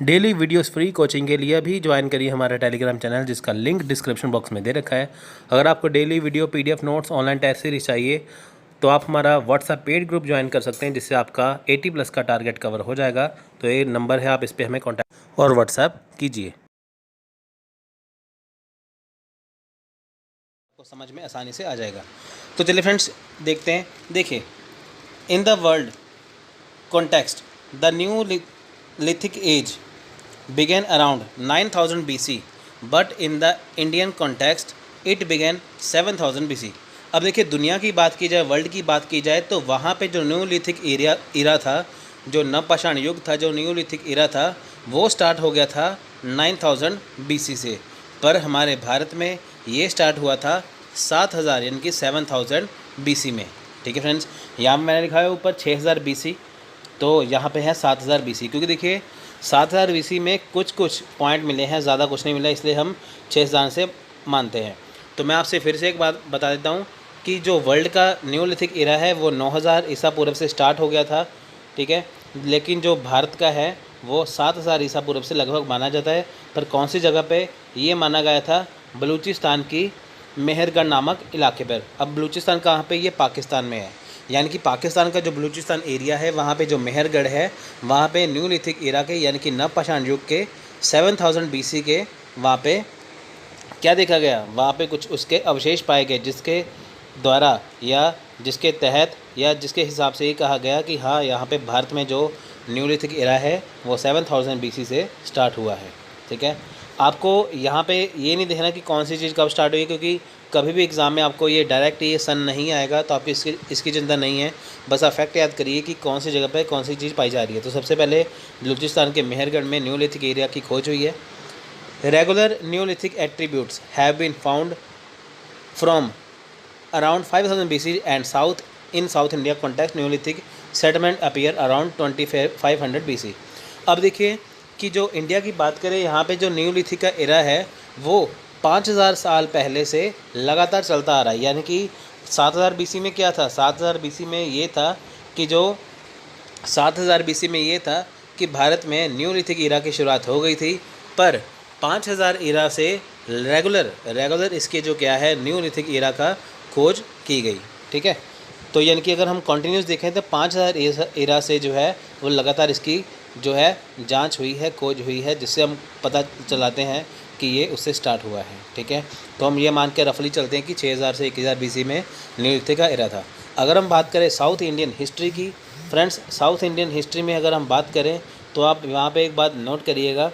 Daily videos free coaching के लिए भी ज्वाइन करिए हमारा टेलीग्राम चैनल, जिसका लिंक डिस्क्रिप्शन बॉक्स में दे रखा है। अगर आपको daily video PDF notes online test series चाहिए तो आप हमारा व्हाट्सएप पेड ग्रुप ज्वाइन कर सकते हैं, जिससे आपका 80+ का टारगेट कवर हो जाएगा। तो ये नंबर है, आप इस पर हमें कॉन्टैक्ट और व्हाट्सएप कीजिए। तो समझ में आसानी से आ जाएगा। तो चलिए फ्रेंड्स देखते हैं। देखिए, in the world context the neolithic age began around 9000 BC, but in the Indian context it began 7000 BC। अब देखिए, दुनिया की बात की जाए, वर्ल्ड की बात की जाए, तो वहाँ पे जो न्यूलिथिक इरा था, जो नवपाषाण युग था, जो न्यूलिथिक इरा था, वो स्टार्ट हो गया था 9000 BC से। पर हमारे भारत में ये स्टार्ट हुआ था 7000 यानी कि 7000 BC में। ठीक है फ्रेंड्स, यहाँ मैंने लिखा है ऊपर 6000 BC, तो यहाँ पे है 7000 BC, क्योंकि देखिए 7000 BC में कुछ पॉइंट मिले हैं, ज़्यादा कुछ नहीं मिला, इसलिए हम 6000 से मानते हैं। तो मैं आपसे फिर से एक बात बता देता हूँ कि जो वर्ल्ड का न्यूलिथिक इरा है वो 9000 ईसा पूर्व से स्टार्ट हो गया था। ठीक है, लेकिन जो भारत का है वो 7000 ईसा पूर्व से लगभग माना जाता है। पर कौन सी जगह पे ये माना गया था? बलूचिस्तान की मेहरगढ़ नामक इलाके पर। अब बलूचिस्तान कहाँ पे? ये पाकिस्तान में है। यानी कि पाकिस्तान का जो बलूचिस्तान एरिया है, वहाँ पे जो मेहरगढ़ है, वहाँ पे न्यूलिथिक एरा के यानी कि नवपाषाण युग के 7000 BC के वहाँ पे क्या देखा गया? वहाँ पे कुछ उसके अवशेष पाए गए, जिसके द्वारा या जिसके तहत या जिसके हिसाब से ये कहा गया कि हाँ, यहाँ पे भारत में जो न्यूलिथिक एरा है वो 7000 BC से स्टार्ट हुआ है। ठीक है, आपको यहाँ पे ये नहीं देखना कि कौन सी चीज़ कब स्टार्ट हुई, क्योंकि कभी भी एग्ज़ाम में आपको ये डायरेक्ट ये सन नहीं आएगा, तो आपकी इसकी चिंता नहीं है। बस आप फैक्ट याद करिए कि कौन सी जगह पे कौन सी चीज़ पाई जा रही है। तो सबसे पहले बलूचिस्तान के मेहरगढ़ में न्यूलिथिक एरिया की खोज हुई है। Regular neolithic attributes have been found from around 5000 BC and south India context neolithic settlement appear around 2500 BC। अब देखिए कि जो इंडिया की बात करें, यहाँ पे जो न्यूलिथिक का एरा है वो 5000 साल पहले से लगातार चलता आ रहा है। यानी कि 7000 BC में क्या था? 7000 BC में ये था कि जो 7000 BC में ये था कि भारत में न्यूलिथिक एरा की शुरुआत हो गई थी। पर 5000 एरा से रेगुलर इसके जो क्या है न्यूलिथिक एरा का खोज की गई। ठीक है, तो यानी कि अगर हम कंटिन्यूस देखें तो 5000 एरा से जो है वो लगातार इसकी जो है जांच हुई है, खोज हुई है, जिससे हम पता चलाते हैं कि ये उससे स्टार्ट हुआ है। ठीक है, तो हम ये मान के रफली चलते हैं कि 6000 से 1000 BC में न्यूलिथिक का एरा था। अगर हम बात करें साउथ इंडियन हिस्ट्री की, फ्रेंड्स साउथ इंडियन हिस्ट्री में अगर हम बात करें तो आप वहाँ पे एक बात नोट करिएगा।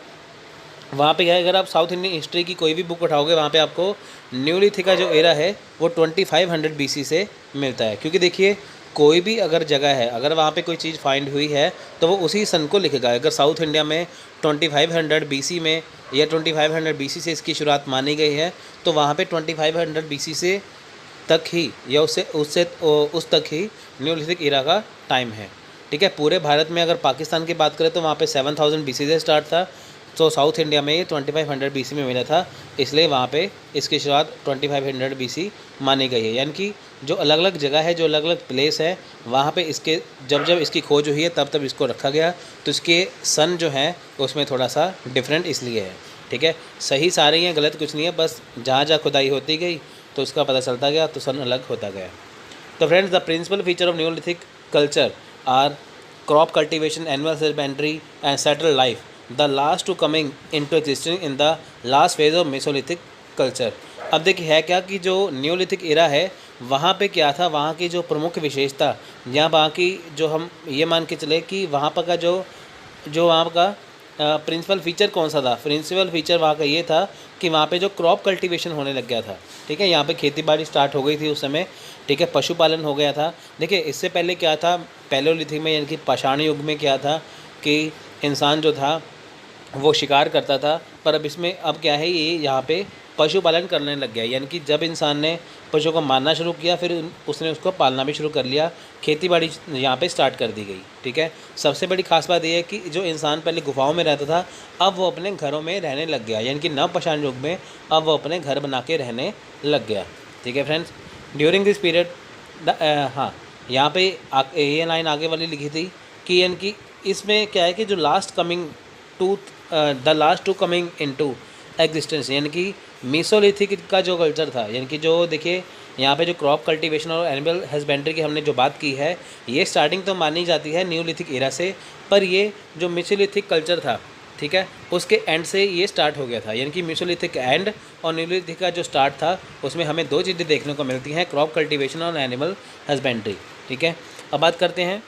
वहाँ पे क्या है, अगर आप साउथ इंडियन हिस्ट्री की कोई भी बुक उठाओगे, वहाँ पे आपको न्यूलिथिक का जो एरा है वो 2500 BC से मिलता है। क्योंकि देखिए, कोई भी अगर जगह है, अगर वहाँ पे कोई चीज़ फाइंड हुई है तो वो उसी सन को लिखेगा। अगर साउथ इंडिया में 2500 BC में या 2500 BC से इसकी शुरुआत मानी गई है, तो वहाँ पे 2500 BC से तक ही या उससे उससे उस तक ही न्यूलिथिक एरा का टाइम है। ठीक है, पूरे भारत में अगर पाकिस्तान की बात करें तो वहाँ पे 7000 BC से स्टार्ट था। तो साउथ इंडिया में ये 2500 BC में मिला था, इसलिए वहाँ पे इसकी शुरुआत 2500 BC मानी गई है। यानी कि जो अलग अलग जगह है, जो अलग अलग प्लेस है, वहाँ पे इसके जब इसकी खोज हुई है तब इसको रखा गया। तो इसके सन जो हैं उसमें थोड़ा सा डिफरेंट इसलिए है। ठीक है, सही सारे ही हैं, गलत कुछ नहीं है, बस जहाँ जहाँ खुदाई होती गई तो उसका पता चलता गया, तो सन अलग होता गया। तो friends, the principal feature of neolithic culture are crop cultivation, animal husbandry and settle life, the last two coming into existing in the last phase of mesolithic culture. अब देखिए है क्या कि जो न्यूलिथिक एरा है वहाँ पे क्या था, वहाँ की जो प्रमुख विशेषता या वहाँ की जो हम ये मान के चले कि वहाँ पर का जो वहाँ का प्रिंसिपल फीचर कौन सा था? प्रिंसिपल फीचर वहाँ का ये था कि वहाँ पे जो क्रॉप कल्टीवेशन होने लग गया था। ठीक है, यहाँ पे खेती बाड़ी स्टार्ट हो गई थी उस समय। ठीक है, पशुपालन हो गया था। देखिए, इससे पहले क्या था, पैलेओलिथिक में यानी कि पाषाण युग में क्या था कि इंसान जो था वो शिकार करता था। पर अब इसमें अब क्या है, ये यहाँ पे पशुपालन करने लग गया। यानी कि जब इंसान ने पशुओं को मारना शुरू किया, फिर उसने उसको पालना भी शुरू कर लिया, खेती बाड़ी यहाँ पे स्टार्ट कर दी गई। ठीक है, सबसे बड़ी खास बात यह है कि जो इंसान पहले गुफाओं में रहता था, अब वो अपने घरों में रहने लग गया। यानी कि नवपाषाण युग में अब वो अपने घर बना के रहने लग गया। ठीक है फ्रेंड्स, ड्यूरिंग दिस पीरियड हाँ, यहाँ पे ये लाइन आगे वाली लिखी थी कि यानी कि इसमें क्या है कि जो last coming to coming into existence, यानी कि मीसोलिथिक का जो कल्चर था, यानी कि जो देखिए यहाँ पे जो क्रॉप कल्टीवेशन और एनिमल हस्बेंड्री की हमने जो बात की है, ये स्टार्टिंग तो मानी जाती है न्यूलिथिक एरा से, पर ये जो मीसोलिथिक कल्चर था, ठीक है, उसके एंड से ये स्टार्ट हो गया था। यानी कि मीसोलिथिक एंड और न्यूलिथिक का जो स्टार्ट था उसमें हमें दो चीज़ें देखने को मिलती हैं, क्रॉप कल्टीवेशन और एनिमल हस्बेंड्री, ठीक है। अब बात करते हैं,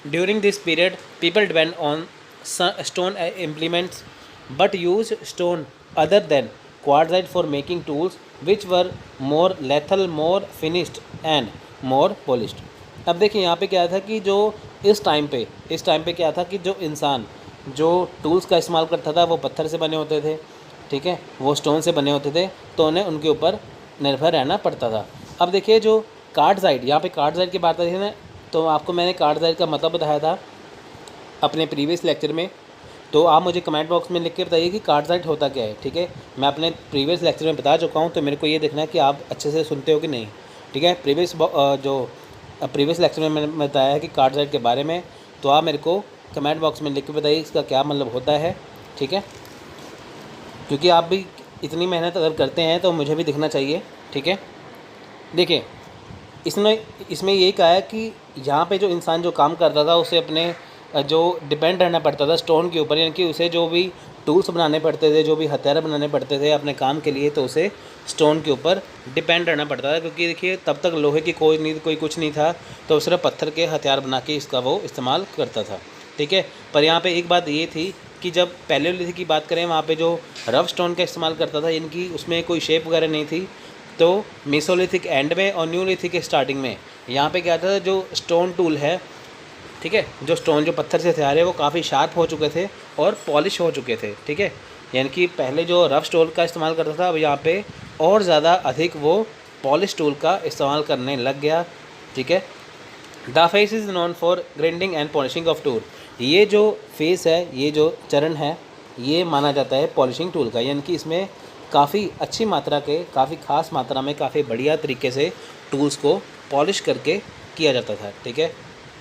during this period people depend on stone implements but use stone other than quartzite for making tools which were more lethal, more finished and more polished. अब देखिए यहाँ पे क्या था कि जो इस टाइम पे क्या था कि जो इंसान जो टूल्स का इस्तेमाल करता था वो पत्थर से बने होते थे, ठीक है, वो स्टोन से बने होते थे, तो उन्हें उनके ऊपर निर्भर रहना पड़ता था। अब देखिए जो कार्टजाइट, यहाँ पे कार्टजाइट की बात आई है ना, तो आपको मैंने कार्टजाइट का मतलब बताया था अपने प्रीवियस लेक्चर में, तो आप मुझे कमेंट बॉक्स में लिख के बताइए कि कार्टजाइट होता क्या है, ठीक है। मैं अपने प्रीवियस लेक्चर में बता चुका हूँ, तो मेरे को ये देखना है कि आप अच्छे से सुनते हो कि नहीं, ठीक है। प्रीवियस लेक्चर में मैंने बताया है कि कार्टजाइट के बारे में, तो आप मेरे को कमेंट बॉक्स में लिख के बताइए इसका क्या मतलब होता है, ठीक है, क्योंकि आप भी इतनी मेहनत अगर करते हैं तो मुझे भी दिखना चाहिए, ठीक है। देखिए इसमें यही कहा है कि यहाँ पे जो इंसान जो काम करता था उसे अपने जो डिपेंड रहना पड़ता था स्टोन के ऊपर, यानी कि उसे जो भी टूल्स बनाने पड़ते थे, जो भी हथियार बनाने पड़ते थे अपने काम के लिए, तो उसे स्टोन के ऊपर डिपेंड रहना पड़ता था, क्योंकि देखिए तब तक लोहे की कोई कुछ नहीं था, तो सिर्फ पत्थर के हथियार बना के इसका वो इस्तेमाल करता था, ठीक है। पर यहाँ पे एक बात ये थी कि जब पैलेओलिथिक की बात करें, वहाँ पे जो रफ स्टोन का इस्तेमाल करता था, इनकी उसमें कोई शेप वगैरह नहीं थी, तो मेसोलिथिक एंड में और न्यूलिथिक के स्टार्टिंग में यहाँ पे क्या था, जो स्टोन टूल है, ठीक है, जो पत्थर से हथियार है वो काफ़ी शार्प हो चुके थे और पॉलिश हो चुके थे, ठीक है। यानी कि पहले जो रफ स्टोन का इस्तेमाल करता था, अब यहाँ पे और ज़्यादा अधिक वो पॉलिश टूल का इस्तेमाल करने लग गया, ठीक है। The face is known for grinding and polishing of tool, ये जो फेस है, ये जो चरण है, ये माना जाता है पॉलिशिंग टूल का, यानी कि इसमें काफ़ी अच्छी मात्रा के, काफ़ी ख़ास मात्रा में, काफ़ी बढ़िया तरीके से टूल्स को पॉलिश करके किया जाता था, ठीक है।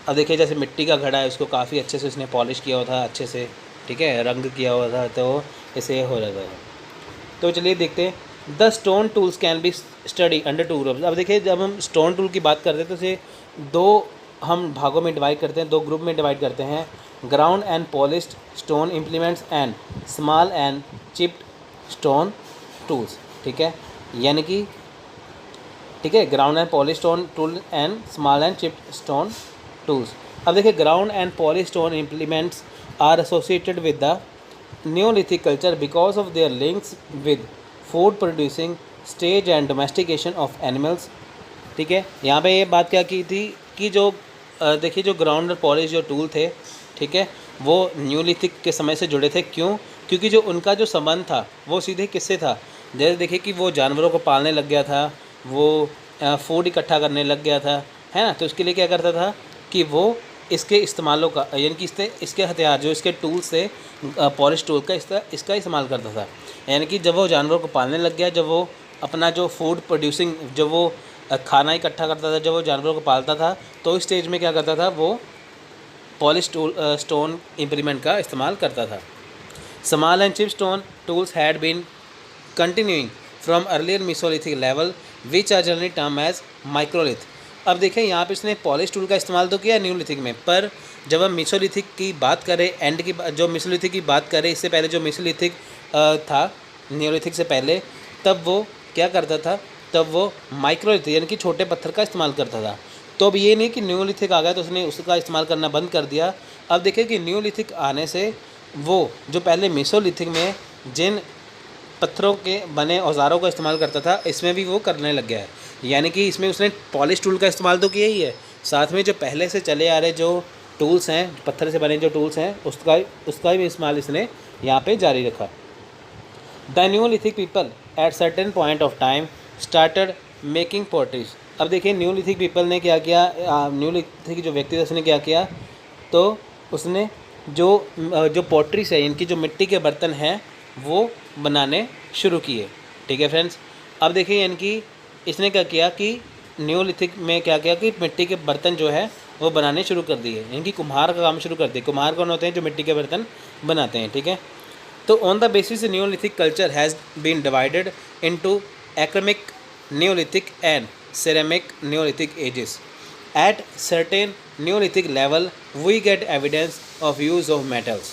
अब देखिए जैसे मिट्टी का घड़ा है, उसको काफ़ी अच्छे से उसने पॉलिश किया हुआ था, अच्छे से, ठीक है, रंग किया हुआ था, तो इसे हो जाता है। तो चलिए देखते हैं, the stone tools can be study under two groups. अब देखिए जब हम स्टोन टूल की बात करते हैं तो इसे दो हम भागों में डिवाइड करते हैं, दो ग्रुप में डिवाइड करते हैं, ground and polished stone implements and small and chipped stone tools, ठीक है, यानी कि ठीक है, ground and polish stone tool and small and chipped stone tools. अब देखिए ground and polish stone implements are associated with the neolithic culture because of their links with food producing stage and domestication of animals, ठीक है। यहाँ पे ये बात क्या की थी कि जो देखिए जो ग्राउंड और पॉलिश जो टूल थे, ठीक है, वो न्यूलिथिक के समय से जुड़े थे। क्यों? क्योंकि जो उनका जो संबंध था वो सीधे किससे था, जैसे देखिए कि वो जानवरों को पालने लग गया था, वो फूड इकट्ठा करने लग गया था, है ना, तो उसके लिए क्या करता था कि वो इसके इस्तेमालों का, यानी कि इसके हथियार जो इसके टूल्स से पॉलिश टूल का इसका इस्तेमाल करता था। यानी कि जब वो जानवरों को पालने लग गया, जब वो अपना जो फूड प्रोड्यूसिंग, जब वो खाना इकट्ठा करता था, जब वो जानवरों को पालता था, तो इस स्टेज में क्या करता था, वो पॉलिश टूल स्टोन इम्प्लीमेंट का इस्तेमाल करता था। Small and chip stone tools had been continuing from earlier mesolithic level which are generally term as microlith. अब देखें यहाँ पे इसने पॉलिश टूल का इस्तेमाल तो किया न्यूलिथिक में, पर जब हम मेसोलिथिक की बात करें, एंड की जो मेसोलिथिक की बात करें, इससे पहले जो मेसोलिथिक था न्यूलिथिक से पहले, तब वो क्या करता था, तब वो माइक्रोलिथ यानी कि छोटे पत्थर का इस्तेमाल करता था। तो अब ये नहीं कि न्यूलिथिक आ गया तो उसने उसका इस्तेमाल करना बंद कर दिया। अब देखिए कि न्यूलिथिक आने से वो जो पहले मेसोलिथिक में जिन पत्थरों के बने औजारों का इस्तेमाल करता था, इसमें भी वो करने लग गया है। यानी कि इसमें उसने पॉलिश टूल का इस्तेमाल तो किया ही है, साथ में जो पहले से चले आ रहे जो टूल्स हैं, पत्थर से बने जो टूल्स हैं, उसका भी इस्तेमाल इसने यहाँ पे जारी रखा। The Neolithic people at certain point of time started making potteries. अब देखिए न्यूलिथिक पीपल ने क्या किया, न्यूलिथिक जो व्यक्ति था उसने क्या किया, तो उसने जो पॉटरीज है, इनकी जो मिट्टी के बर्तन हैं, वो बनाने शुरू किए, ठीक है फ्रेंड्स। अब देखिए यानी कि इसने क्या किया कि न्यूलिथिक में क्या किया कि मिट्टी के बर्तन जो है वो बनाने शुरू कर दिए, यानी कि कुम्हार का काम शुरू कर दिए। कुम्हार कौन होते हैं? जो मिट्टी के बर्तन बनाते हैं, ठीक है। तो on the basis neolithic culture has been divided into aceramic neolithic and ceramic neolithic ages. At certain neolithic level we get evidence of use of metals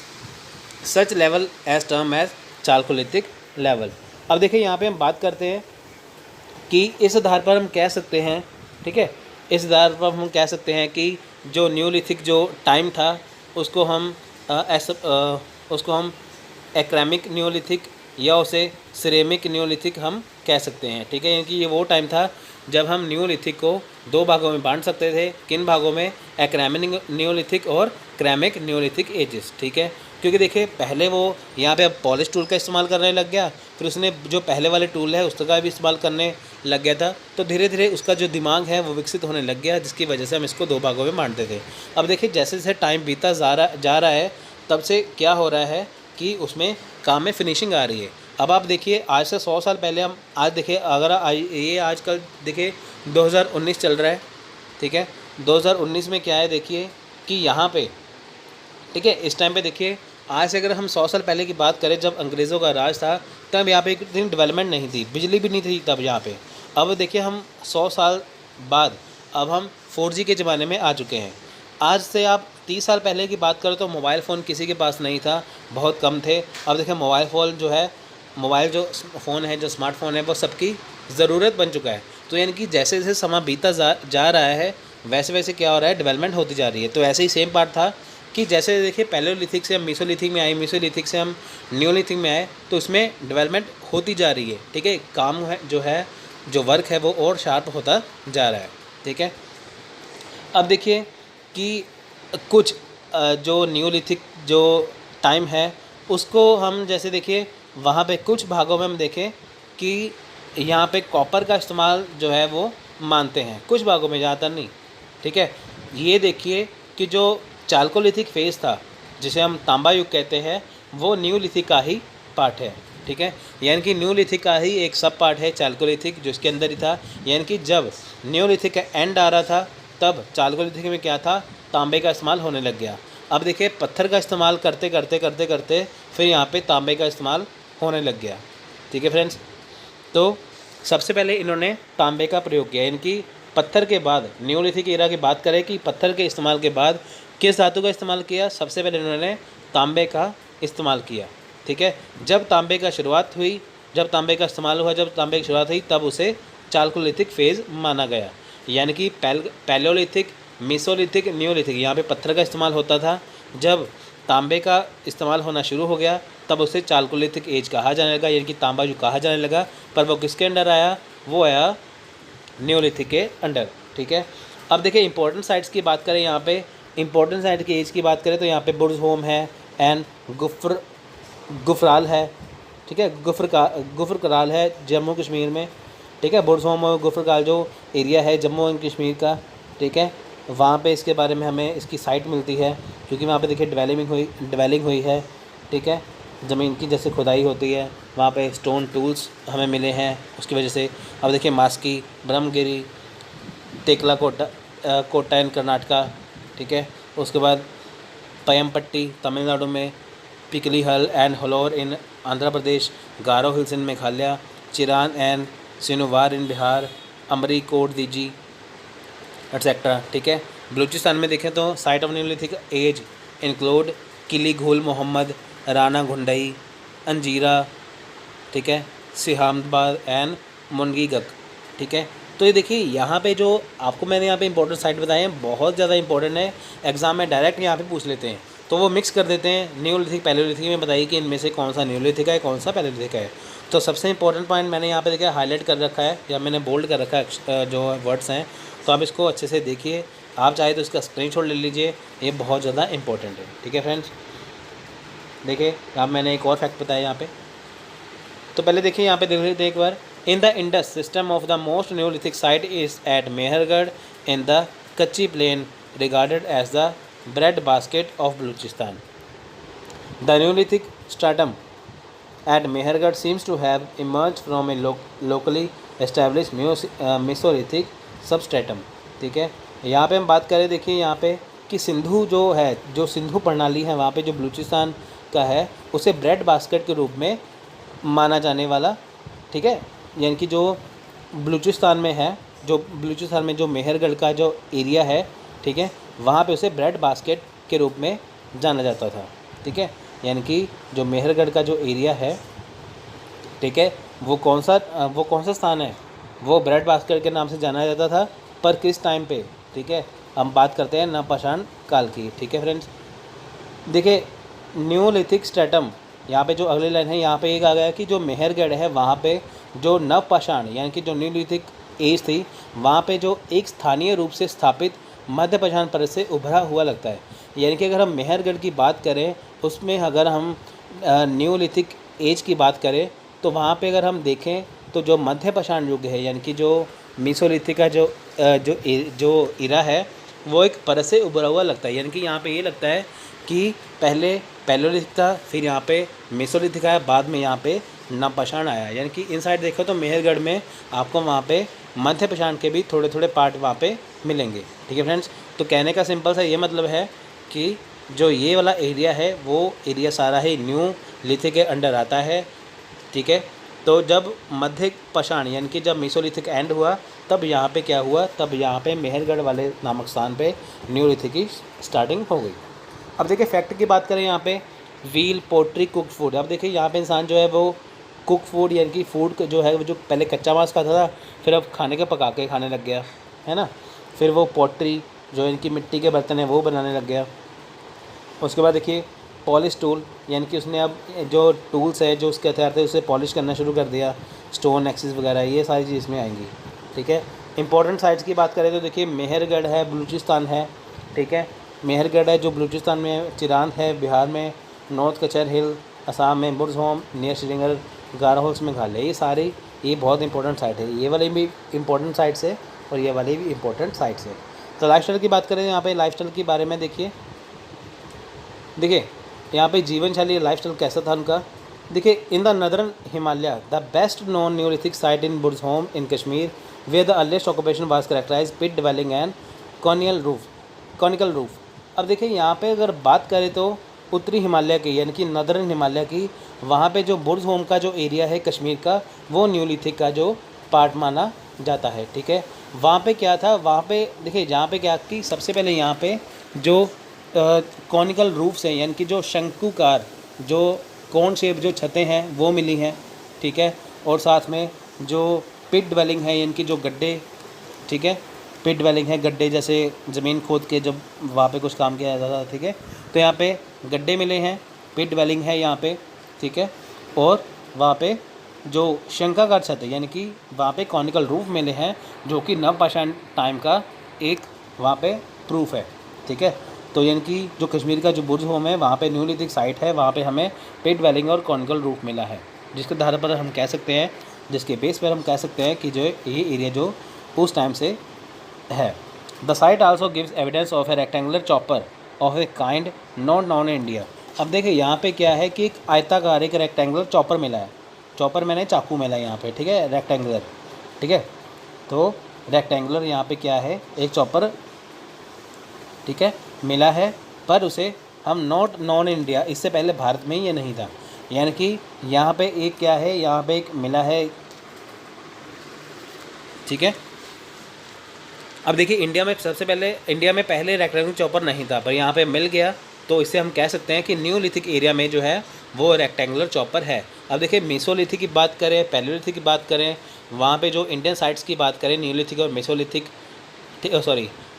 such level as term as chalcolithic level. अब देखिए यहाँ पे हम बात करते हैं कि इस आधार पर हम कह सकते हैं, ठीक है, इस आधार पर हम कह सकते हैं कि जो न्यूलिथिक जो टाइम था उसको हम उसको हम एक्रेमिक न्यूलिथिक या उसे सिरेमिक न्यूलिथिक हम कह सकते हैं, ठीक है। क्योंकि ये वो टाइम था जब हम न्यूलिथिक को दो भागों में बांट सकते थे। किन भागों में? एक्रेमिक न्यूलिथिक और क्रैमिक न्यूलिथिक एजेस, ठीक है। क्योंकि देखिए पहले वो यहाँ पे अब पॉलिश टूल का इस्तेमाल करने लग गया, फिर उसने जो पहले वाले टूल है उसका भी इस्तेमाल करने लग गया था। तो धीरे धीरे उसका जो दिमाग है वो विकसित होने लग गया, जिसकी वजह से हम इसको दो भागों में बांटते थे। अब देखिए जैसे जैसे टाइम बीता जा रहा है तब से क्या हो रहा है कि उसमें काम में फिनिशिंग आ रही है। अब आप देखिए आज से 100 साल पहले हम आज देखिए अगर ये आजकल देखिए 2019 चल रहा है, ठीक है। 2019 में क्या है देखिए कि यहाँ पे, ठीक है, इस टाइम पे देखिए आज से अगर हम 100 साल पहले की बात करें जब अंग्रेज़ों का राज था तब यहाँ पे इतनी डेवलपमेंट नहीं थी, बिजली भी नहीं थी तब यहाँ पे। अब देखिए हम 100 साल बाद अब हम 4G के ज़माने में आ चुके हैं। आज से आप 30 साल पहले की बात करो तो मोबाइल फ़ोन किसी के पास नहीं था, बहुत कम थे। अब देखिए मोबाइल फ़ोन जो है, मोबाइल जो फ़ोन है, जो स्मार्टफ़ोन है, वो सबकी ज़रूरत बन चुका है। तो यानी कि जैसे जैसे समय बीता जा रहा है वैसे वैसे क्या हो रहा है, डेवलपमेंट होती जा रही है। तो ऐसे ही सेम पार्ट था कि जैसे देखिए पैलेओलिथिक से हम मीसोलिथिक में आए, मीसोलिथिक से हम न्यूलिथिक में आए, तो इसमें डेवलपमेंट होती जा रही है, ठीक है। काम है जो वर्क है वो और शार्प होता जा रहा है, ठीक है। अब देखिए कि कुछ जो न्यूलिथिक जो टाइम है उसको हम जैसे देखिए वहाँ पे कुछ भागों में हम देखें कि यहाँ पे कॉपर का इस्तेमाल जो है वो मानते हैं, कुछ भागों में, ज़्यादातर नहीं, ठीक है। ये देखिए कि जो चालकोलिथिक फेज़ था जिसे हम तांबा युग कहते हैं वो न्यूलिथिक का ही पार्ट है, ठीक है। यानी कि न्यूलिथिक का ही एक सब पार्ट है चालकोलिथिक, जो इसके अंदर ही था। यानी कि जब न्यूलिथिक का एंड आ रहा था तब चालकोलिथिक में क्या था, तांबे का इस्तेमाल होने लग गया। अब देखिए पत्थर का इस्तेमाल करते करते फिर यहाँ पे तांबे का इस्तेमाल होने लग गया, ठीक है फ्रेंड्स। तो सबसे पहले इन्होंने तांबे का प्रयोग किया, यानी कि पत्थर के बाद न्यूलिथिक एरा की बात करें कि पत्थर के इस्तेमाल के बाद किस धातु का इस्तेमाल किया, सबसे पहले इन्होंने तांबे का इस्तेमाल किया, ठीक है। जब तांबे का शुरुआत हुई, जब तांबे का इस्तेमाल हुआ, जब तांबे की शुरुआत हुई तब उसे चालकोलिथिक फेज़ माना गया। यानी कि पैलेओलिथिक, मीसोलिथिक, न्यूलिथिक, यहाँ पे पत्थर का इस्तेमाल होता था। जब तांबे का इस्तेमाल होना शुरू हो गया तब उसे चालकोलिथिक एज कहा जाने लगा, यानी कि तांबा जो कहा जाने लगा। पर वो किसके अंडर आया, वो आया न्यूलिथिक के अंडर, ठीक है। अब देखिए इंपॉर्टेंट साइट्स की बात करें, यहाँ पे इंपॉर्टेंट साइट की एज की बात करें तो यहाँ पे बुर्ज़होम है एंड गुफराल है, ठीक है। गुफरकराल है जम्मू कश्मीर में, ठीक है। बुर्ज़होम और गुफरकाल जो एरिया है जम्मू एंड कश्मीर का, ठीक है, वहाँ पे इसके बारे में हमें इसकी साइट मिलती है क्योंकि वहाँ पे देखिए डेवलिंग हुई है, ठीक है। ज़मीन की जैसे खुदाई होती है वहाँ पे स्टोन टूल्स हमें मिले हैं उसकी वजह से। अब देखिए मास्की, ब्रह्मगिरी, टेकला कोटा इन कर्नाटका, ठीक है। उसके बाद पयमपट्टी तमिलनाडु में, Piklihal and Hallur in Andhra Pradesh, Garo hills in Meghalaya, Chirand and Senuwar in Bihar, Amri Kot दीजी एट्सेट्रा, ठीक है। बलूचिस्तान में देखें तो site of neolithic age include किली घुल मोहम्मद, राना घुंडई, अंजीरा, ठीक है, सिहामदाबाद एंड मुनगीगक, ठीक है। तो ये देखिए यहाँ पे जो आपको मैंने यहाँ पे इंपॉर्टेंट साइट बताए हैं बहुत ज़्यादा इंपॉर्टेंट है, एग्जाम में डायरेक्ट यहाँ पे पूछ लेते हैं तो वो मिक्स कर देते हैं। न्यूलिथिक पैलेओलिथिक में बताइए कि इनमें से कौन सा न्यूलिथिक है कौन सा पैलेओलिथिक है। तो सबसे इंपॉर्टेंट पॉइंट मैंने यहाँ पे देखा हाईलाइट कर रखा है या मैंने बोल्ड कर रखा है जो वर्ड्स हैं, तो आप इसको अच्छे से देखिए। आप चाहे तो इसका स्क्रीनशॉट ले लीजिए, ये बहुत ज़्यादा इंपॉर्टेंट है, ठीक है फ्रेंड्स। देखिए अब मैंने एक और फैक्ट बताया यहाँ पे, तो पहले देखिए यहाँ पे देख लेते हैं एक बार। In the Indus system of the most neolithic site is at Mehrgarh in the Kachhi plain regarded as the bread basket of Baluchistan. The neolithic stratum at Mehergarh seems to have emerged from a locally established Mesolithic substratum, ठीक है। यहाँ पे हम बात करें, देखिए यहाँ पे कि सिंधु जो है, जो सिंधु प्रणाली है वहाँ पे जो बलूचिस्तान का है, उसे ब्रेड बास्केट के रूप में माना जाने वाला, ठीक है, यानी कि जो बलूचिस्तान में है, जो बलूचिस्तान में जो मेहरगढ़ का जो एरिया है, ठीक है, वहाँ पे उसे ब्रेड बास्केट के रूप में जाना जाता था, ठीक है। यानी कि जो मेहरगढ़ का जो एरिया है, ठीक है, वो कौन सा स्थान है, वो ब्रेड बास्केट के नाम से जाना जाता था, पर किस टाइम पे, ठीक है, हम बात करते हैं नवपाषाण काल की, ठीक है फ्रेंड्स। देखिए न्यूलिथिक स्ट्रेटम, यहाँ पे जो अगली लाइन है, यहाँ पे एक आ गया कि जो मेहरगढ़ है वहाँ पे जो नवपाषाण यानी कि जो न्यूलिथिक एज थी, वहाँ पे जो एक स्थानीय रूप से स्थापित मध्यपाषाण परत से उभरा हुआ लगता है। यानी कि अगर हम मेहरगढ़ की बात करें, उसमें अगर हम न्यूलिथिक एज की बात करें, तो वहाँ पे अगर हम देखें तो जो मध्यपाषाण युग है, यानी कि जो मीसोलिथिक का जो इरा है, वो एक परत से उभरा हुआ लगता है। यानी कि यहाँ पे ये लगता है कि पहले पैलोलिथिक था, फिर यहाँ पे मेसोलिथिक आया, बाद में यहाँ पे नवपाषाण आया। यानी कि इन साइड देखो तो मेहरगढ़ में आपको वहाँ पे मध्यपाषाण के भी थोड़े थोड़े पार्ट वहाँ पे मिलेंगे, ठीक है फ्रेंड्स। तो कहने का सिंपल सा ये मतलब है कि जो ये वाला एरिया है, वो एरिया सारा ही न्यू लिथिक के अंडर आता है, ठीक है। तो जब मध्यपाषाण यानी कि जब मेसोलिथिक एंड हुआ, तब यहाँ पे क्या हुआ, तब यहाँ पे मेहरगढ़ वाले नामक स्थान पे न्यूलिथिक की स्टार्टिंग हो गई। अब देखिए फैक्ट की बात करें, यहाँ पे व्हील, पोट्री, कुक फूड। अब देखिए यहाँ पे इंसान जो है वो कुक फूड यानी कि फूड जो है, वो जो पहले कच्चा मांस खाता था, फिर अब खाने के पका के खाने लग गया, है ना। फिर वो पोट्री जो इनकी मिट्टी के बर्तन है वो बनाने लग गया। उसके बाद देखिए पॉलिश टूल, यानी कि उसने अब जो टूल्स है जो उसके हथियार थे उसे पॉलिश करना शुरू कर दिया। स्टोन एक्सिस वगैरह ये सारी चीज़ इसमें आएंगी, ठीक है। इंपॉर्टेंट साइट्स की बात करें तो देखिए मेहरगढ़ है, बलूचिस्तान है, ठीक है। मेहरगढ़ है जो बलूचिस्तान में, चिरांद है बिहार में, नॉर्थ कचर हिल असम में, बुर्ज़होम नियर श्रीनगर, गारोहोल्स में घाले, ये बहुत इंपॉर्टेंट साइट है। ये वाली भी इंपॉर्टेंट साइट्स है और ये वाली भी इंपॉर्टेंट साइट्स है। तो लाइफस्टाइल की बात करें, यहाँ पे लाइफस्टाइल के बारे में देखिए यहाँ पे जीवन शैली, लाइफस्टाइल कैसा था उनका। देखिए in the northern Himalaya the best known neolithic site in Burzahom in Kashmir where the earliest occupation was characterize pit dwelling and conical roof. अब देखिए यहाँ पे अगर बात करें तो उत्तरी हिमालय की यानी कि नदर्न हिमालय की, वहाँ पे जो बुर्ज़होम का जो एरिया है कश्मीर का, वो न्यूलिथिक का जो पार्ट माना जाता है, ठीक है। वहाँ पे क्या था, वहाँ पे देखिए जहाँ पे क्या कि सबसे पहले यहाँ पे जो कॉनिकल रूफ्स हैं, यानी कि जो शंकुकार जो कोन शेप जो छतें हैं वो मिली हैं, ठीक है। और साथ में जो पिट ड्वेलिंग है यानी कि जो गड्ढे, ठीक है, पिट ड्वेलिंग है, गड्ढे जैसे ज़मीन खोद के जब वहाँ पे कुछ काम किया जाता था, ठीक है। तो यहाँ पे गड्ढे मिले हैं, पिट ड्वेलिंग है यहाँ पे, ठीक है। और वहाँ पे जो शंकाकार छत है यानी कि वहाँ पे कॉनिकल रूफ मिले हैं, जो कि नवपाषाण टाइम का एक वहाँ पे प्रूफ है, ठीक है। तो यानी कि जो कश्मीर का जो बुर्ज़होम है वहाँ पे न्यूलिथिक साइट है, वहाँ पे हमें पिट ड्वेलिंग और कॉनिकल रूफ मिला है, जिसके आधार पर हम कह सकते हैं, जिसके बेस पर हम कह सकते हैं कि जो ये एरिया जो उस टाइम से है। The site also gives evidence of A rectangular chopper of a kind not non in India. अब देखिए यहाँ पे क्या है कि एक आयताकार एक रेक्टेंगुलर चॉपर मिला है, चॉपर मैंने चाकू मिला है यहाँ पे, ठीक है, रेक्टेंगुलर, ठीक है। तो रेक्टेंगुलर यहाँ पे क्या है, एक चॉपर, ठीक है, मिला है, पर उसे हम नॉट नॉन इंडिया, इससे पहले भारत में ये नहीं था। यानी कि यहाँ पे एक क्या है, यहाँ पे एक मिला है, ठीक है। अब देखिए इंडिया में पहले रेक्टेंगुलर चॉपर नहीं था, पर यहाँ पे मिल गया, तो इससे हम कह सकते हैं कि न्यूलिथिक एरिया में जो है वो रेक्टेंगुलर चॉपर है। अब देखिए मेसोलिथिक की बात करें, पैलियोलिथिक की बात करें, वहाँ पे जो इंडियन साइट्स की बात करें, न्यूलिथिक और मेसोलिथिक,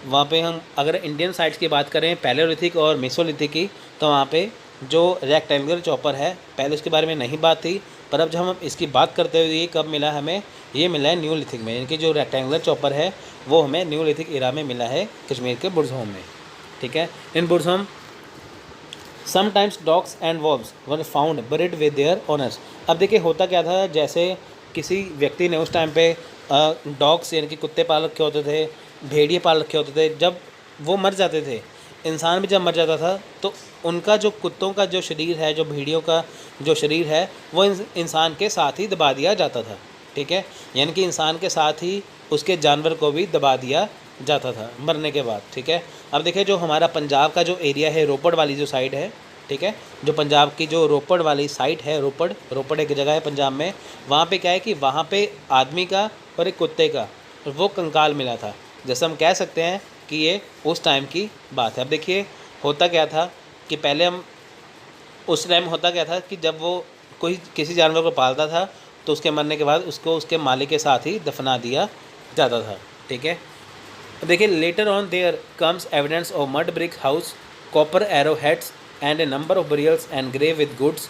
वहाँ पे हम अगर इंडियन साइट्स की बात करें पैलियोलिथिक और मेसोलिथिक की, तो वहाँ पे जो रेक्टेंगुलर चॉपर है, पहले उसके बारे में नहीं बात थी, पर अब जब हम इसकी बात करते हुए ये कब मिला हमें, ये मिला है न्यूलिथिक में। यानी कि जो रेक्टेंगुलर चॉपर है वो हमें न्यूलिथिक एरा में मिला है कश्मीर के बुर्ज़होम में, ठीक है। In Burzahom sometimes dogs and wolves were found buried with their owners. अब देखिए होता क्या था, जैसे किसी व्यक्ति ने उस टाइम पे डॉग्स यानी कि कुत्ते पाल रखे होते थे, भेड़िए पाल रखे होते थे, जब वो मर जाते थे, इंसान भी जब मर जाता था, तो उनका जो कुत्तों का जो शरीर है, जो भेड़ियों का जो शरीर है, वो इंसान के साथ ही दबा दिया जाता था, ठीक है। यानी कि इंसान के साथ ही उसके जानवर को भी दबा दिया जाता था मरने के बाद। ठीक है, अब देखिए जो हमारा पंजाब का जो एरिया है, रोपड़ वाली जो साइड है, ठीक है, जो पंजाब की जो रोपड़ वाली साइड है, रोपड़ एक जगह है पंजाब में, वहाँ पे क्या है कि वहाँ पे आदमी का और एक कुत्ते का वो कंकाल मिला था। जैसे हम कह सकते हैं कि ये उस टाइम की बात है। अब देखिए होता क्या था कि पहले हम उस टाइम होता क्या था कि जब वो कोई किसी जानवर को पालता था तो उसके मरने के बाद उसको उसके मालिक के साथ ही दफना दिया जाता था। ठीक है, देखिए later on there comes evidence of mud brick house, copper arrow heads and a number of burials and grave with goods.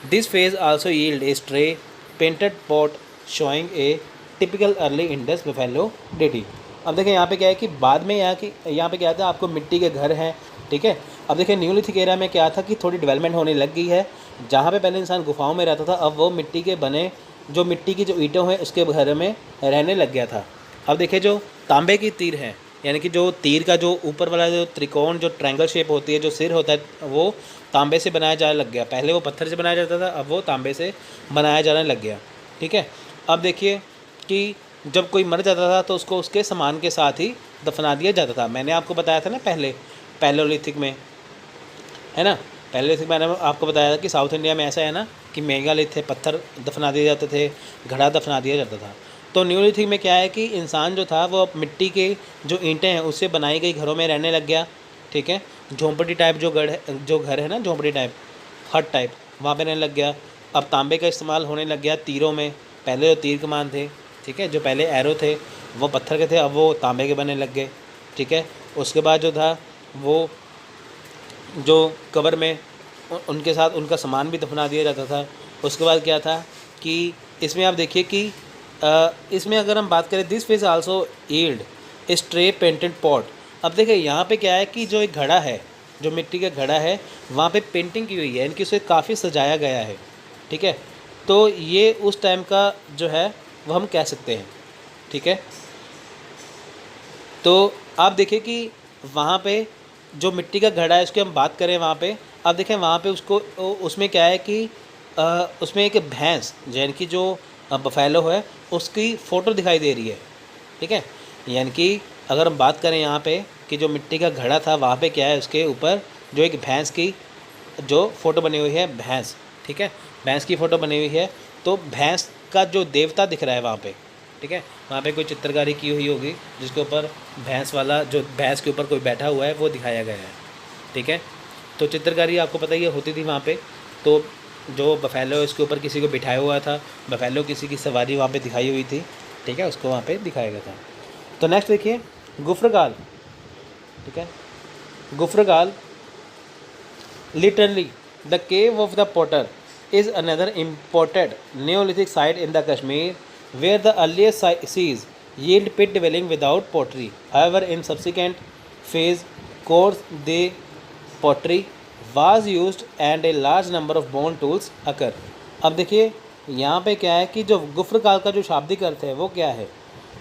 This phase also yield a stray painted pot showing a typical early Indus buffalo deity. अब देखिए यहाँ पे क्या है कि बाद में यहाँ पे क्या था, आपको मिट्टी के घर हैं। ठीक है, अब देखिए न्यूलिथिक एरा में क्या था कि थोड़ी डेवलपमेंट होने लग गई है। जहाँ पे पहले इंसान गुफाओं में रहता था, अब वो मिट्टी के बने जो मिट्टी की जो ईंटें हैं उसके घर में रहने लग गया था। अब देखिए जो तांबे की तीर हैं, यानी कि जो तीर का जो ऊपर वाला जो त्रिकोण जो ट्रायंगल शेप होती है, जो सिर होता है, वो तांबे से बनाया जाने लग गया। पहले वो पत्थर से बनाया जाता था, अब वो तांबे से बनाया जाने लग गया। ठीक है, अब देखिए कि जब कोई मर जाता था तो उसको उसके सामान के साथ ही दफना दिया जाता था। मैंने आपको बताया था ना पहले पैलोलिथिक में, है ना, पैलोलिथिक मैंने आपको बताया था कि साउथ इंडिया में ऐसा है ना कि मेगालिथ थे, पत्थर दफना दिए जाते थे, घड़ा दफना दिया जाता था। तो न्यूलिथिक में क्या है कि इंसान जो था वो मिट्टी के जो ईंटें हैं उससे बनाई गई घरों में रहने लग गया। ठीक है, झोंपड़ी टाइप जो घर है ना, झोंपड़ी टाइप, हट टाइप, वहाँ पे रहने लग गया। अब तांबे का इस्तेमाल होने लग गया तीरों में। पहले जो तीर कमान थे, ठीक है, जो पहले एरो थे वो पत्थर के थे, अब वो तांबे के बनने लग गए। ठीक है, उसके बाद जो था वो जो कब्र में उनके साथ उनका सामान भी दफना दिया जाता था। उसके बाद क्या था कि इसमें आप देखिए कि इसमें अगर हम बात करें, this phase also yield stray painted pot. अब देखिए यहाँ पे क्या है कि जो एक घड़ा है, जो मिट्टी का घड़ा है, वहाँ पे पेंटिंग की हुई है, यानी कि उसे काफ़ी सजाया गया है। ठीक है, तो ये उस टाइम का जो है वो हम कह सकते हैं। ठीक है, तो आप देखिए कि वहाँ पे जो मिट्टी का घड़ा है उसकी हम बात करें वहाँ पे, आप देखें वहाँ पे उसको उसमें क्या है कि उसमें एक भैंस यानी कि जो बफेलो है उसकी फ़ोटो दिखाई दे रही है। ठीक है, यानी कि अगर हम बात करें यहाँ पे कि जो मिट्टी का घड़ा था वहाँ पे क्या है, उसके ऊपर जो एक भैंस की जो फ़ोटो बनी हुई है, भैंस, ठीक है, भैंस की फ़ोटो बनी हुई है। तो भैंस का जो देवता दिख रहा है वहाँ पे, ठीक है, वहाँ पे कोई चित्रकारी की हुई होगी जिसके ऊपर भैंस वाला, जो भैंस के ऊपर कोई बैठा हुआ है वो दिखाया गया है। ठीक है, तो चित्रकारी आपको पता ही होती थी वहाँ पे। तो जो बफेलो इसके ऊपर किसी को बिठाया हुआ था, बफेलो किसी की सवारी वहाँ पे दिखाई हुई थी। ठीक है, उसको वहाँ पे दिखाया गया था। तो नेक्स्ट देखिए गुफ्रगाल। ठीक है, Gufkral literally the cave of the potter is another imported Neolithic site in the Kashmir where the earliest seas yield pit dwelling without pottery. However, in subsequent phase, coarse de pottery was used and a large number of bone tools occur. अब देखिए यहाँ पे क्या है कि जो गुफ्रकाल का जो शाब्दिक अर्थ है वो क्या है।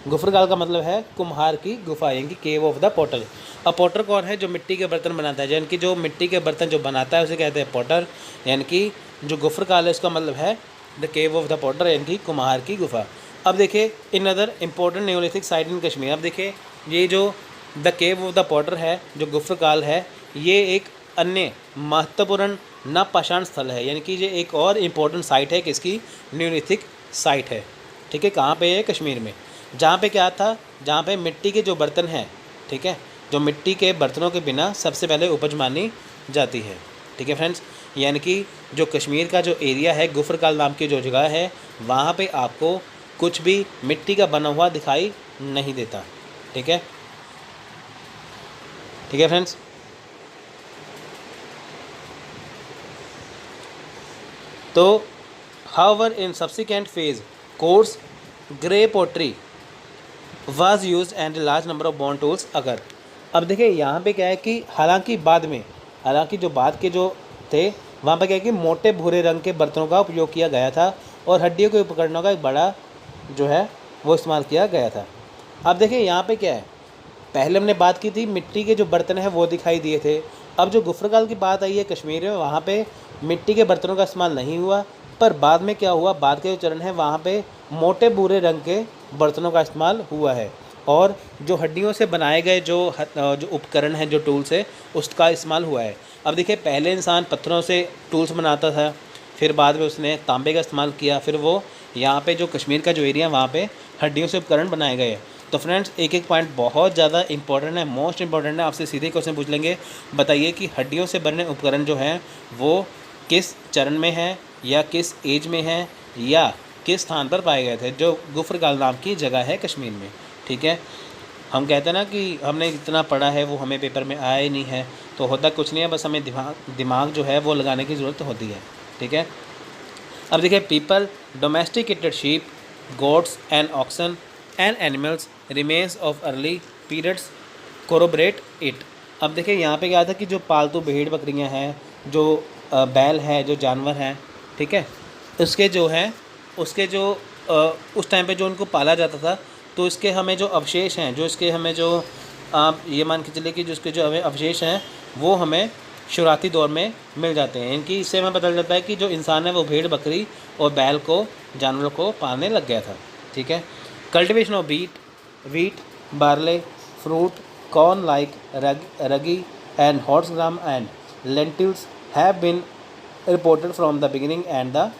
गुफ्रकाल का मतलब है कुम्हार की गुफा, यानी कि केव ऑफ द पोटर। अब पोटर कौन है? जो मिट्टी के बर्तन बनाता है, यानी कि जो मिट्टी के बर्तन जो बनाता है उसे कहते हैं पोटर। यानी कि जो गुफ्रकाल है उसका मतलब है the cave of the potter, यानी कि कुम्हार की गुफा। अब देखिए in other important neolithic site in Kashmir. अब देखिए ये जो the cave of the potter है, जो गुफ्रकाल है, ये एक अन्य महत्वपूर्ण नवपाषाण स्थल है, यानी कि ये एक और इम्पोर्टेंट साइट है किसकी? न्योलिथिक साइट है। ठीक है, कहाँ पे है? कश्मीर में। जहाँ पे क्या था? जहाँ पे मिट्टी के जो बर्तन हैं, ठीक है, जो मिट्टी के बर्तनों के बिना सबसे पहले उपज मानी जाती है। ठीक है फ्रेंड्स, यानी कि जो कश्मीर का जो एरिया है, गुफ्रकाल नाम की जो जगह है, वहाँ पे आपको कुछ भी मिट्टी का बना हुआ दिखाई नहीं देता। ठीक है, ठीक है फ्रेंड्स। तो however in subsequent phase coarse grey pottery was used and large number of bone tools अगर। अब देखिए यहाँ पे क्या है कि हालांकि जो बाद के जो थे वहाँ पे क्या है कि मोटे भूरे रंग के बर्तनों का उपयोग किया गया था और हड्डियों के उपकरणों का एक बड़ा जो है वो इस्तेमाल किया गया था। अब देखिए यहाँ पे क्या है, पहले हमने बात की थी मिट्टी के जो बर्तन हैं वो दिखाई दिए थे। अब जो गुफ्रकाल की बात आई है कश्मीर में, वहाँ पे मिट्टी के बर्तनों का इस्तेमाल नहीं हुआ, पर बाद में क्या हुआ, बाद के जो चरण है वहाँ पे मोटे भूरे रंग के बर्तनों का इस्तेमाल हुआ है। और जो हड्डियों से बनाए गए जो उपकरण हैं, जो टूल्स है, उसका इस्तेमाल हुआ है। अब देखिए, पहले इंसान पत्थरों से टूल्स बनाता था, फिर बाद में उसने तांबे का इस्तेमाल किया, फिर वो यहाँ पे जो कश्मीर का जो एरिया है वहाँ पे हड्डियों से उपकरण बनाए गए हैं। तो फ्रेंड्स, एक एक पॉइंट बहुत ज़्यादा इंपॉर्टेंट है, मोस्ट इंपॉर्टेंट है। आपसे सीधे क्वेश्चन पूछ लेंगे, बताइए कि हड्डियों से बने उपकरण जो हैं वो किस चरण में है, या किस एज में है, या किस स्थान पर पाए गए थे, जो गुफरगाल नाम की जगह है कश्मीर में। ठीक है, हम कहते हैं ना कि हमने इतना पढ़ा है वो हमें पेपर में आया ही नहीं है, तो होता कुछ नहीं है, बस हमें दिमाग जो है वो लगाने की ज़रूरत होती है। ठीक है, अब देखिए, people domesticated sheep, goats and oxen and animals remains of early periods corroborate it. अब देखिए, यहाँ पे क्या था कि जो पालतू भेड़ बकरियाँ हैं, जो बैल है, जो जानवर हैं, ठीक है, उसके जो उस टाइम पे जो उनको पाला जाता था, तो इसके हमें जो अवशेष हैं, जो इसके हमें जो आप ये मान के चलिए कि जो इसके जो हमें अवशेष हैं वो हमें शुरुआती दौर में मिल जाते हैं। इनकी इससे हमें पता चलता है कि जो इंसान है वो भेड़ बकरी और बैल को, जानवरों को पालने लग गया था। ठीक है, cultivation of wheat, barley, fruit, corn like ragi and horse gram and lentils have been reported from the beginning and the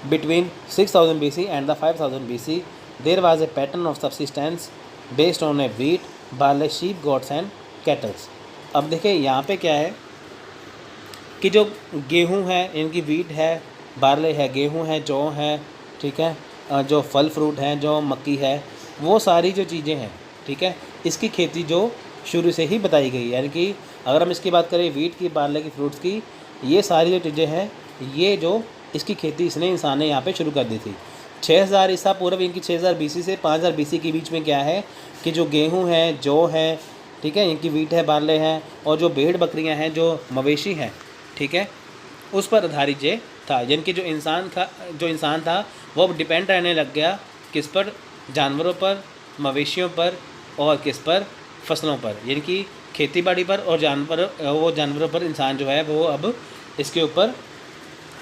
between 6000 BC and the 5000 BC there was a pattern of subsistence based on a wheat, barley, sheep, goats and cattle। अब देखिए, यहाँ पे क्या है कि जो गेहूँ है, इनकी वीट है, बार्ले है, गेहूँ है, जौ है, ठीक है, जो फल फ्रूट हैं, जो मक्की है, वो सारी जो चीज़ें हैं, ठीक है, इसकी खेती जो शुरू से ही बताई गई है। यानी कि अगर हम इसकी बात करें वीट की, बार्ले की, फ्रूट्स की, ये सारी जो चीज़ें हैं, ये जो इसकी खेती इंसान ने यहाँ पे शुरू कर दी थी। 6000 ईसा पूर्व, इनकी 6000 BC से 5000 BC के बीच में क्या है कि जो गेहूँ है, जौ है, ठीक है, इनकी वीट है, बार्ले हैं, और जो भेड़ बकरियाँ हैं, जो मवेशी हैं, ठीक है, उस पर आधारित ये था। जिनकी जो इंसान था वो डिपेंड रहने लग गया किस पर, जानवरों पर, मवेशियों पर, और किस पर, फसलों पर, यानी कि खेती बाड़ी पर, और जानवरों पर इंसान जो है वो अब इसके ऊपर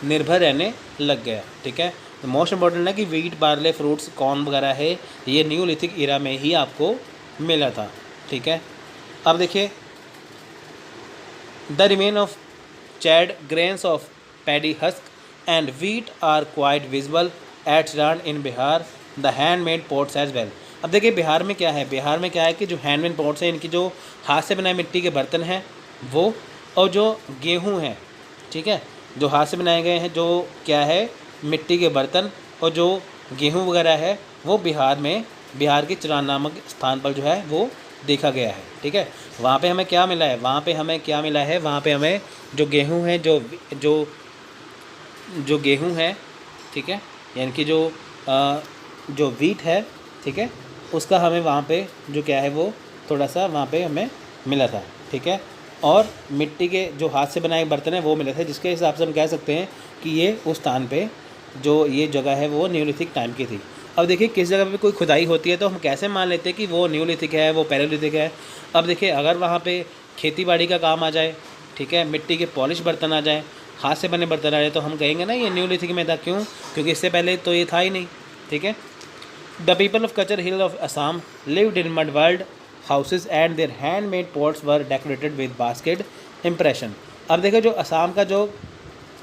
निर्भर रहने लग गया। ठीक है, तो मोस्ट इम्पॉर्टेंट है कि वीट, बार्ले, फ्रूट्स, कॉर्न वगैरह है, ये न्यूलिथिक एरा में ही आपको मिला था। ठीक है, अब देखिए, the remain of charred grains of paddy husk and wheat are quite visible at Chirand in Bihar, the handmade pots as well. अब देखिए, बिहार में क्या है कि जो हैंडमेड पोट्स हैं, इनकी जो हाथ से बनाए मिट्टी के बर्तन हैं वो, और जो गेहूँ हैं, ठीक है, जो हाथ से बनाए गए हैं, जो क्या है, मिट्टी के बर्तन और जो गेहूँ वगैरह है, वो बिहार के चिरान नामक स्थान पर जो है वो देखा गया है। ठीक है, वहाँ पे हमें क्या मिला है, वहाँ पे हमें जो गेहूँ है, जो गेहूँ है, ठीक है, यानी कि जो वीट है, ठीक है, उसका हमें वहाँ पे जो क्या है वो थोड़ा सा वहाँ पे हमें मिला था। ठीक है, और मिट्टी के जो हाथ से बनाए बर्तन हैं वो मिले थे, जिसके हिसाब से हम कह सकते हैं कि ये उस स्थान पे जो ये जगह है वो न्यूलिथिक टाइम की थी। अब देखिए, किस जगह पे कोई खुदाई होती है तो हम कैसे मान लेते हैं कि वो न्यूलिथिक है, वो पैलेलिथिक है। अब देखिए, अगर वहाँ पे खेती बाड़ी का काम आ जाए, ठीक है, मिट्टी के पॉलिश बर्तन आ जाए, हाथ से बने बर्तन आ जाए, तो हम कहेंगे ना ये न्यूलिथिक में था। क्यों? क्योंकि इससे पहले तो ये था ही नहीं। ठीक है, the people of Cachar hill of Assam lived in mud walled houses and their handmade pots were decorated with basket impression. अब देखो, जो असम का जो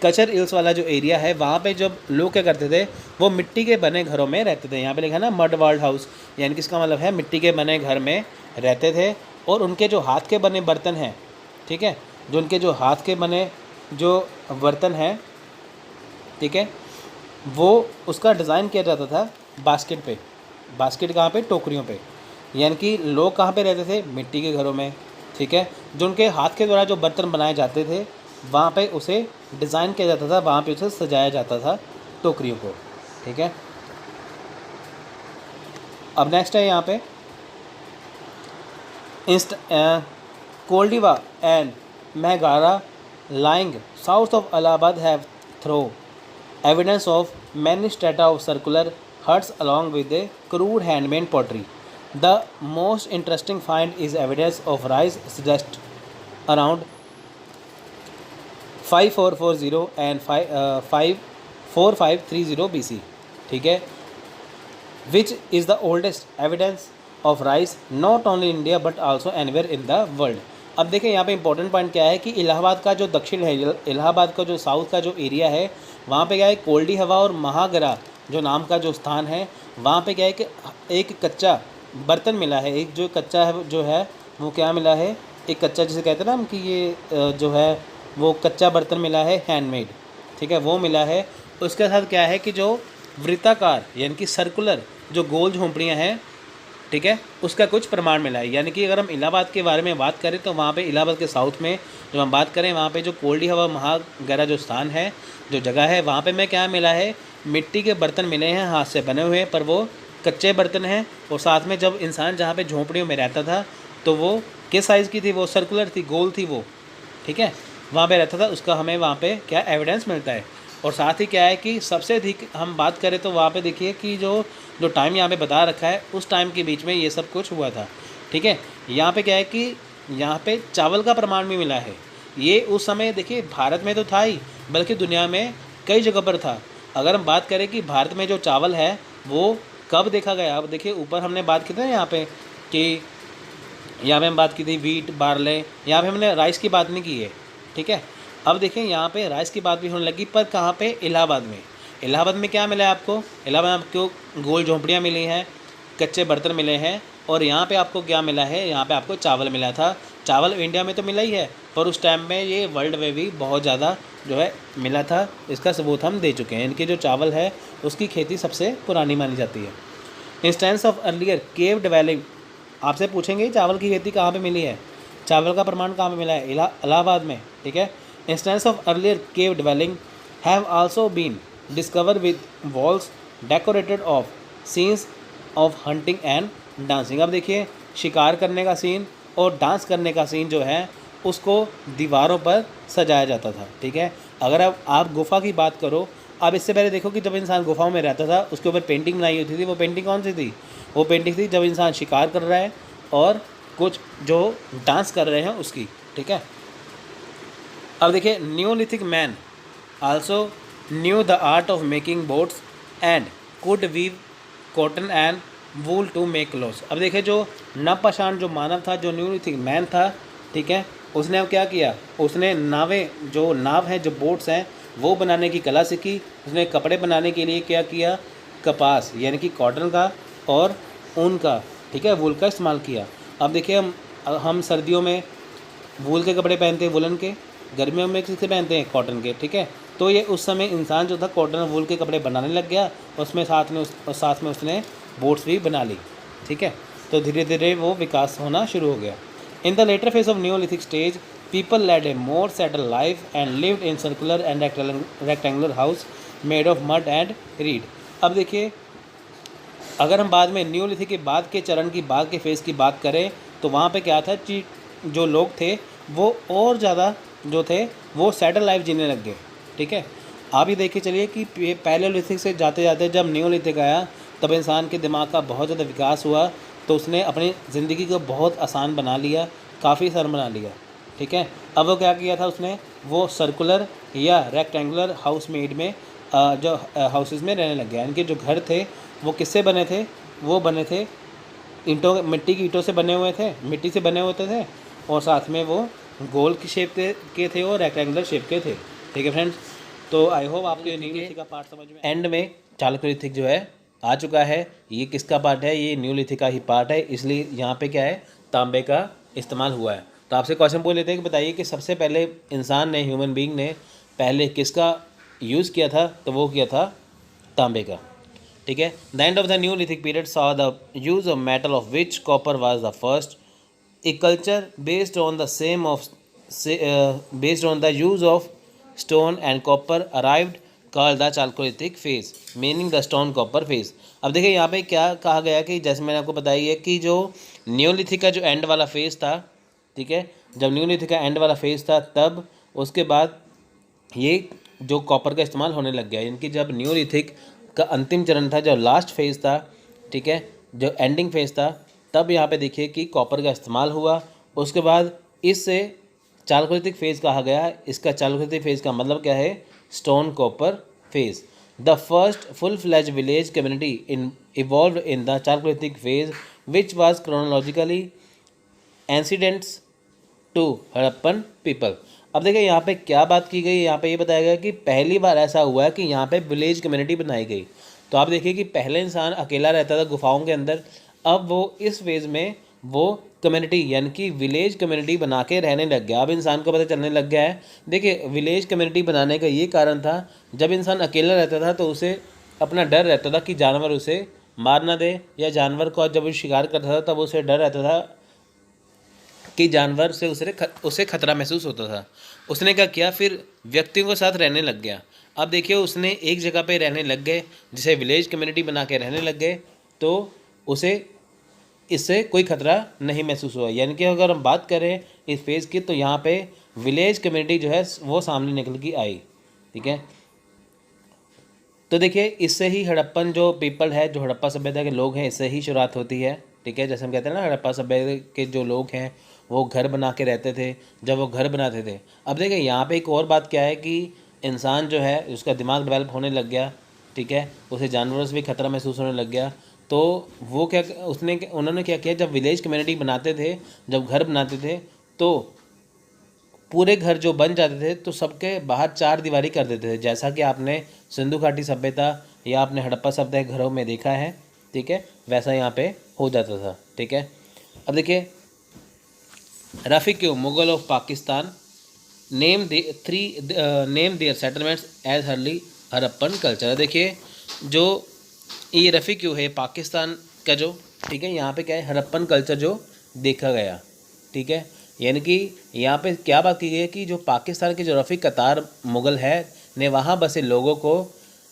कचर हिल्स वाला जो एरिया है, वहाँ पे जब लोग क्या करते थे, वो मिट्टी के बने घरों में रहते थे। यहाँ पे लिखा है ना मड वर्ल्ड हाउस, यानी कि इसका मतलब है मिट्टी के बने घर में रहते थे। और उनके जो हाथ के बने बर्तन हैं, ठीक है, जो उनके जो हाथ के बने जो बर्तन हैं, ठीक है, वो उसका डिज़ाइन किया जाता था बास्केट पे। बास्केट कहाँ पे? टोकरियों पे। यानी कि लोग कहाँ पे रहते थे? मिट्टी के घरों में। ठीक है, जो उनके हाथ के द्वारा जो बर्तन बनाए जाते थे, वहाँ पे उसे डिज़ाइन किया जाता था, वहाँ पे उसे सजाया जाता था टोकरियों को। ठीक है, अब नेक्स्ट है यहाँ पे कोल्डिवा and मेहगारा lying south of Allahabad have through evidence of many strata of circular huts along with the crude handmade pottery. The most interesting find is evidence of rise suggest around 5440 and 54530 BC. ठीक है, which is the oldest evidence of rice not only India but also anywhere in the world. अब देखिए यहाँ पे important point क्या है कि इलाहाबाद का जो दक्षिण है, इलाहाबाद का जो साउथ का जो एरिया है, वहाँ पे क्या है, कोल्डी हवा और महागरा जो नाम का जो स्थान है, वहाँ पे क्या है कि एक कच्चा बर्तन मिला है। एक जो कच्चा है जो है वो क्या मिला है, एक कच्चा जिसे कहते हैं ना हम कि ये जो है वो कच्चा बर्तन मिला है हैंडमेड, ठीक है, वो मिला है। उसके साथ क्या है कि जो वृत्ताकार यानी कि सर्कुलर जो गोल झोंपड़ियाँ हैं, ठीक है, उसका कुछ प्रमाण मिला है। यानी कि अगर हम इलाहाबाद के बारे में बात करें तो वहाँ पे इलाहाबाद के साउथ में जब हम बात करें, वहाँ पे जो कोल्डी हवा महागरा जो स्थान है, जो जगह है, वहाँ पे में क्या मिला है, मिट्टी के बर्तन मिले हैं हाथ से बने हुए, पर वो कच्चे बर्तन हैं। और साथ में जब इंसान जहाँ पे झोंपड़ियों में रहता था तो वो किस साइज़ की थी, वो सर्कुलर थी, गोल थी वो, ठीक है, वहाँ पे रहता था, उसका हमें वहाँ पे क्या एविडेंस मिलता है। और साथ ही क्या है कि सबसे अधिक हम बात करें तो वहाँ पे देखिए कि जो जो टाइम यहाँ पे बता रखा है, उस टाइम के बीच में ये सब कुछ हुआ था, ठीक है। यहाँ पे क्या है कि यहाँ पे चावल का प्रमाण भी मिला है। ये उस समय देखिए भारत में तो था ही, बल्कि दुनिया में कई जगह पर था। अगर हम बात करें कि भारत में जो चावल है वो कब देखा गया, अब देखिए ऊपर हमने बात की थी ना यहाँ पे कि यहाँ पे हम बात की थी वीट बार्ले, यहाँ पे हमने राइस की बात नहीं की है, ठीक है। अब देखें यहाँ पे राइस की बात भी होने लगी, पर कहाँ पे, इलाहाबाद में। इलाहाबाद में क्या मिला है आपको, इलाहाबाद में आपको गोल झोंपड़ियाँ मिली हैं, कच्चे बर्तन मिले हैं, और यहाँ पे आपको क्या मिला है, यहाँ पे आपको चावल मिला था। चावल इंडिया में तो मिला ही है, पर उस टाइम में ये वर्ल्ड में भी बहुत ज़्यादा जो है मिला था। इसका सबूत हम दे चुके हैं। इनकी जो चावल है उसकी खेती सबसे पुरानी मानी जाती है। इंस्टेंस ऑफ अर्लियर केव डेवलिंग, आपसे पूछेंगे चावल की खेती कहाँ पे मिली है, चावल का प्रमाण कहाँ पे मिला है, इलाहाबाद में, ठीक है। Instance of earlier cave dwelling have also been discover with walls decorated of scenes of hunting and dancing. अब देखिए शिकार करने का सीन और डांस करने का सीन जो है उसको दीवारों पर सजाया जाता था, ठीक है। अगर अब आप गुफा की बात करो, अब इससे पहले देखो कि जब इंसान गुफाओं में रहता था उसके ऊपर पेंटिंग बनाई होती थी। वो पेंटिंग कौन सी थी, वो पेंटिंग थी जब इंसान शिकार कर रहा है और कुछ जो डांस कर रहे हैं उसकी, ठीक है। अब देखिए neolithic man also knew the art of making boats and could weave cotton and wool to make clothes. अब देखिए जो नवपाषाण जो मानव था, जो न्यूलिथिक मैन था, ठीक है, उसने अब क्या किया, उसने नावें, जो नाव हैं, जो बोट्स हैं, वो बनाने की कला सीखी। उसने कपड़े बनाने के लिए क्या किया, कपास यानी कि कॉटन का और ऊन का, ठीक है, वूल का इस्तेमाल किया। अब देखिए हम सर्दियों में वूल के कपड़े पहनते हैं, वुलन के, गर्मियों में किसके पहनते हैं, कॉटन के, ठीक है। तो ये उस समय इंसान जो था कॉटन और वूल के कपड़े बनाने लग गया, उसमें साथ में उसने बोट्स भी बना ली, ठीक है। तो धीरे धीरे वो विकास होना शुरू हो गया। In the later phase of neolithic stage people led a more settle life and lived in circular and rectangular house made of mud and reed. अब देखिए अगर हम बाद में न्यूलिथिक के बाद के चरण की, बाद के फेज़ की बात करें तो वहाँ पे क्या था कि जो लोग थे वो और ज़्यादा जो थे वो सेटल लाइफ जीने लग गए, ठीक है। आप ये देखिए चलिए कि पैलेओलिथिक से जाते जाते जब न्यूलिथिक आया तब इंसान के दिमाग का बहुत ज़्यादा विकास हुआ, तो उसने अपनी ज़िंदगी को बहुत आसान बना लिया, काफ़ी सरल बना लिया, ठीक है। अब वो क्या किया था उसने, वो सर्कुलर या रेक्टेंगुलर हाउस मेड में जो हाउसेस में रहने लग गया। इनके जो घर थे वो किससे बने थे, वो बने थे ईंटों, मिट्टी की ईंटों से बने हुए थे, मिट्टी से बने होते थे, और साथ में वो गोल की शेप के थे और रेक्टेंगुलर शेप के थे, ठीक है फ्रेंड्स। तो आई होप आपको ये न्यूलिथिक का पार्ट समझ में। एंड में चालुक्यलिथिक जो है आ चुका है। ये किसका पार्ट है, ये न्यूलिथिक का ही पार्ट है, इसलिए यहाँ पे क्या है, तांबे का इस्तेमाल हुआ है। तो आपसे क्वेश्चन पूछ लेते हैं कि बताइए कि सबसे पहले इंसान ने, ह्यूमन बीइंग ने पहले किसका यूज़ किया था, तो वो किया था तांबे का, ठीक है। The end of the Neolithic period saw the use of metal of which copper was the first a culture based on the same of based on the use of stone and copper arrived called the Chalcolithic phase meaning the stone copper phase. अब देखिए यहाँ पे क्या कहा गया कि जैसे मैंने आपको बताई है कि जो न्यूलिथिक का जो एंड वाला फेज था, ठीक है, जब न्यूलिथिक का एंड वाला फेज था तब उसके बाद ये जो कॉपर का इस्तेमाल होने लग गया। इनकी जब न्यूलिथिक का अंतिम चरण था, जो लास्ट फेज़ था, ठीक है, जो एंडिंग फेज़ था, तब यहाँ पे देखिए कि कॉपर का इस्तेमाल हुआ। उसके बाद इससे चालकोलिथिक फेज़ कहा गया। इसका चालकोलिथिक फेज़ का मतलब क्या है, stone copper phase. The first full-fledged village community evolved in the Chalcolithic phase, which was chronologically antecedents to Harappan people. अब देखिए यहाँ पे क्या बात की गई, यहाँ पे ये बताया गया कि पहली बार ऐसा हुआ है कि यहाँ पे विलेज कम्युनिटी बनाई गई। तो आप देखिए कि पहले इंसान अकेला रहता था गुफाओं के अंदर, अब वो इस फेज़ में वो कम्युनिटी यानी कि विलेज कम्युनिटी बना के रहने लग गया। अब इंसान को पता चलने लग गया है। देखिए विलेज कम्युनिटी बनाने का ये कारण था, जब इंसान अकेला रहता था तो उसे अपना डर रहता था कि जानवर उसे मार ना दे, या जानवर को जब वो शिकार करता था तब उसे डर रहता था कि जानवर से उसे खतरा महसूस होता था। उसने क्या किया, फिर व्यक्तियों के साथ रहने लग गया। अब देखिए उसने एक जगह पे रहने लग गए, जिसे विलेज कम्युनिटी बना के रहने लग गए, तो उसे इससे कोई खतरा नहीं महसूस हुआ। यानी कि अगर हम बात करें इस फेज़ की, तो यहाँ पे विलेज कम्युनिटी जो है वो सामने निकल के आई। ठीक है, तो देखिए इससे ही हड़प्पन जो पीपल है, जो हड़प्पा सभ्यता के लोग हैं, इससे ही शुरुआत होती है। ठीक है, जैसे हम कहते हैं ना, हड़प्पा सभ्यता के जो लोग हैं वो घर बना के रहते थे। जब वो घर बनाते थे, अब देखिए यहाँ पे एक और बात क्या है कि इंसान जो है उसका दिमाग डेवलप होने लग गया। ठीक है, उसे जानवरों से भी खतरा महसूस होने लग गया। तो वो क्या उन्होंने क्या किया, जब विलेज कम्युनिटी बनाते थे, जब घर बनाते थे, तो पूरे घर जो बन जाते थे तो सबके बाहर चार दीवारी कर देते थे, जैसा कि आपने सिंधु घाटी सभ्यता या आपने हड़प्पा सभ्यता के घरों में देखा है। ठीक है, वैसा यहाँ पे हो जाता था। ठीक है, अब देखिए Rafique Mughal of Pakistan name their settlements as early Harappan culture. देखिए जो ये रफ़ीक्यू है पाकिस्तान का जो, ठीक है, यहाँ पे क्या है, हड़प्पन कल्चर जो देखा गया। ठीक है, यानी कि यहाँ पे क्या बात की गई है कि जो पाकिस्तान के जो रफ़ीक कतार मुग़ल है ने वहाँ बसे लोगों को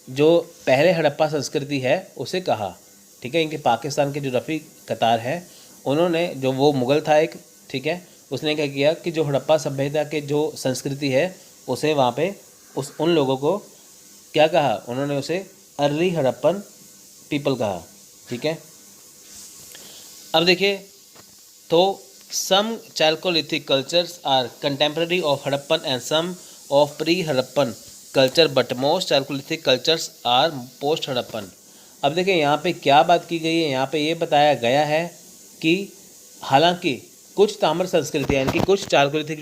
जो पहले हड़प्पा संस्कृति है उसे कहा। ठीक है, इनके पाकिस्तान के जो रफ़ीक कतार है, उन्होंने जो वो मुग़ल था एक, ठीक है, उसने क्या किया कि जो हड़प्पा सभ्यता के जो संस्कृति है उसे वहाँ पे उन लोगों को क्या कहा, उन्होंने उसे अर्ली हड़प्पन पीपल कहा। ठीक है, अब देखिए तो some Chalcolithic cultures are contemporary of Harappan and some of pre-Harappan culture, but most Chalcolithic cultures are post-Harappan। अब देखिए यहाँ पे क्या बात की गई है, यहाँ पे ये बताया गया है कि हालांकि कुछ ताम्र संस्कृति यानी कि कुछ चालकोलिथिक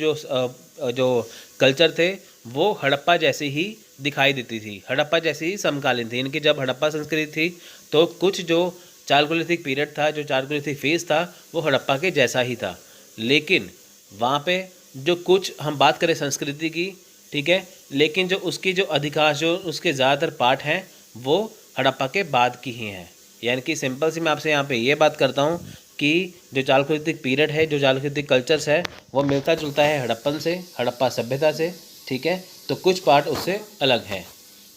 जो कल्चर थे वो हड़प्पा जैसी ही दिखाई देती थी, हड़प्पा जैसी ही समकालीन थी। इनकी जब हड़प्पा संस्कृति थी तो कुछ जो चालकोलिथिक पीरियड था, जो चालकोलिथिक फेज़ था, वो हड़प्पा के जैसा ही था। लेकिन वहाँ पे जो कुछ हम बात करें संस्कृति की, ठीक है, लेकिन जो उसकी जो अधिकांश जो उसके ज़्यादातर पार्ट हैं वो हड़प्पा के बाद की ही हैं। यानी कि सिंपल सी मैं आपसे यहाँ पे ये बात करता हूँ कि जो चालकोलिथिक पीरियड है, जो चालकोलिथिक कल्चर्स है, वो मिलता जुलता है हड़प्पन से, हड़प्पा सभ्यता से। ठीक है, तो कुछ पार्ट उससे अलग है।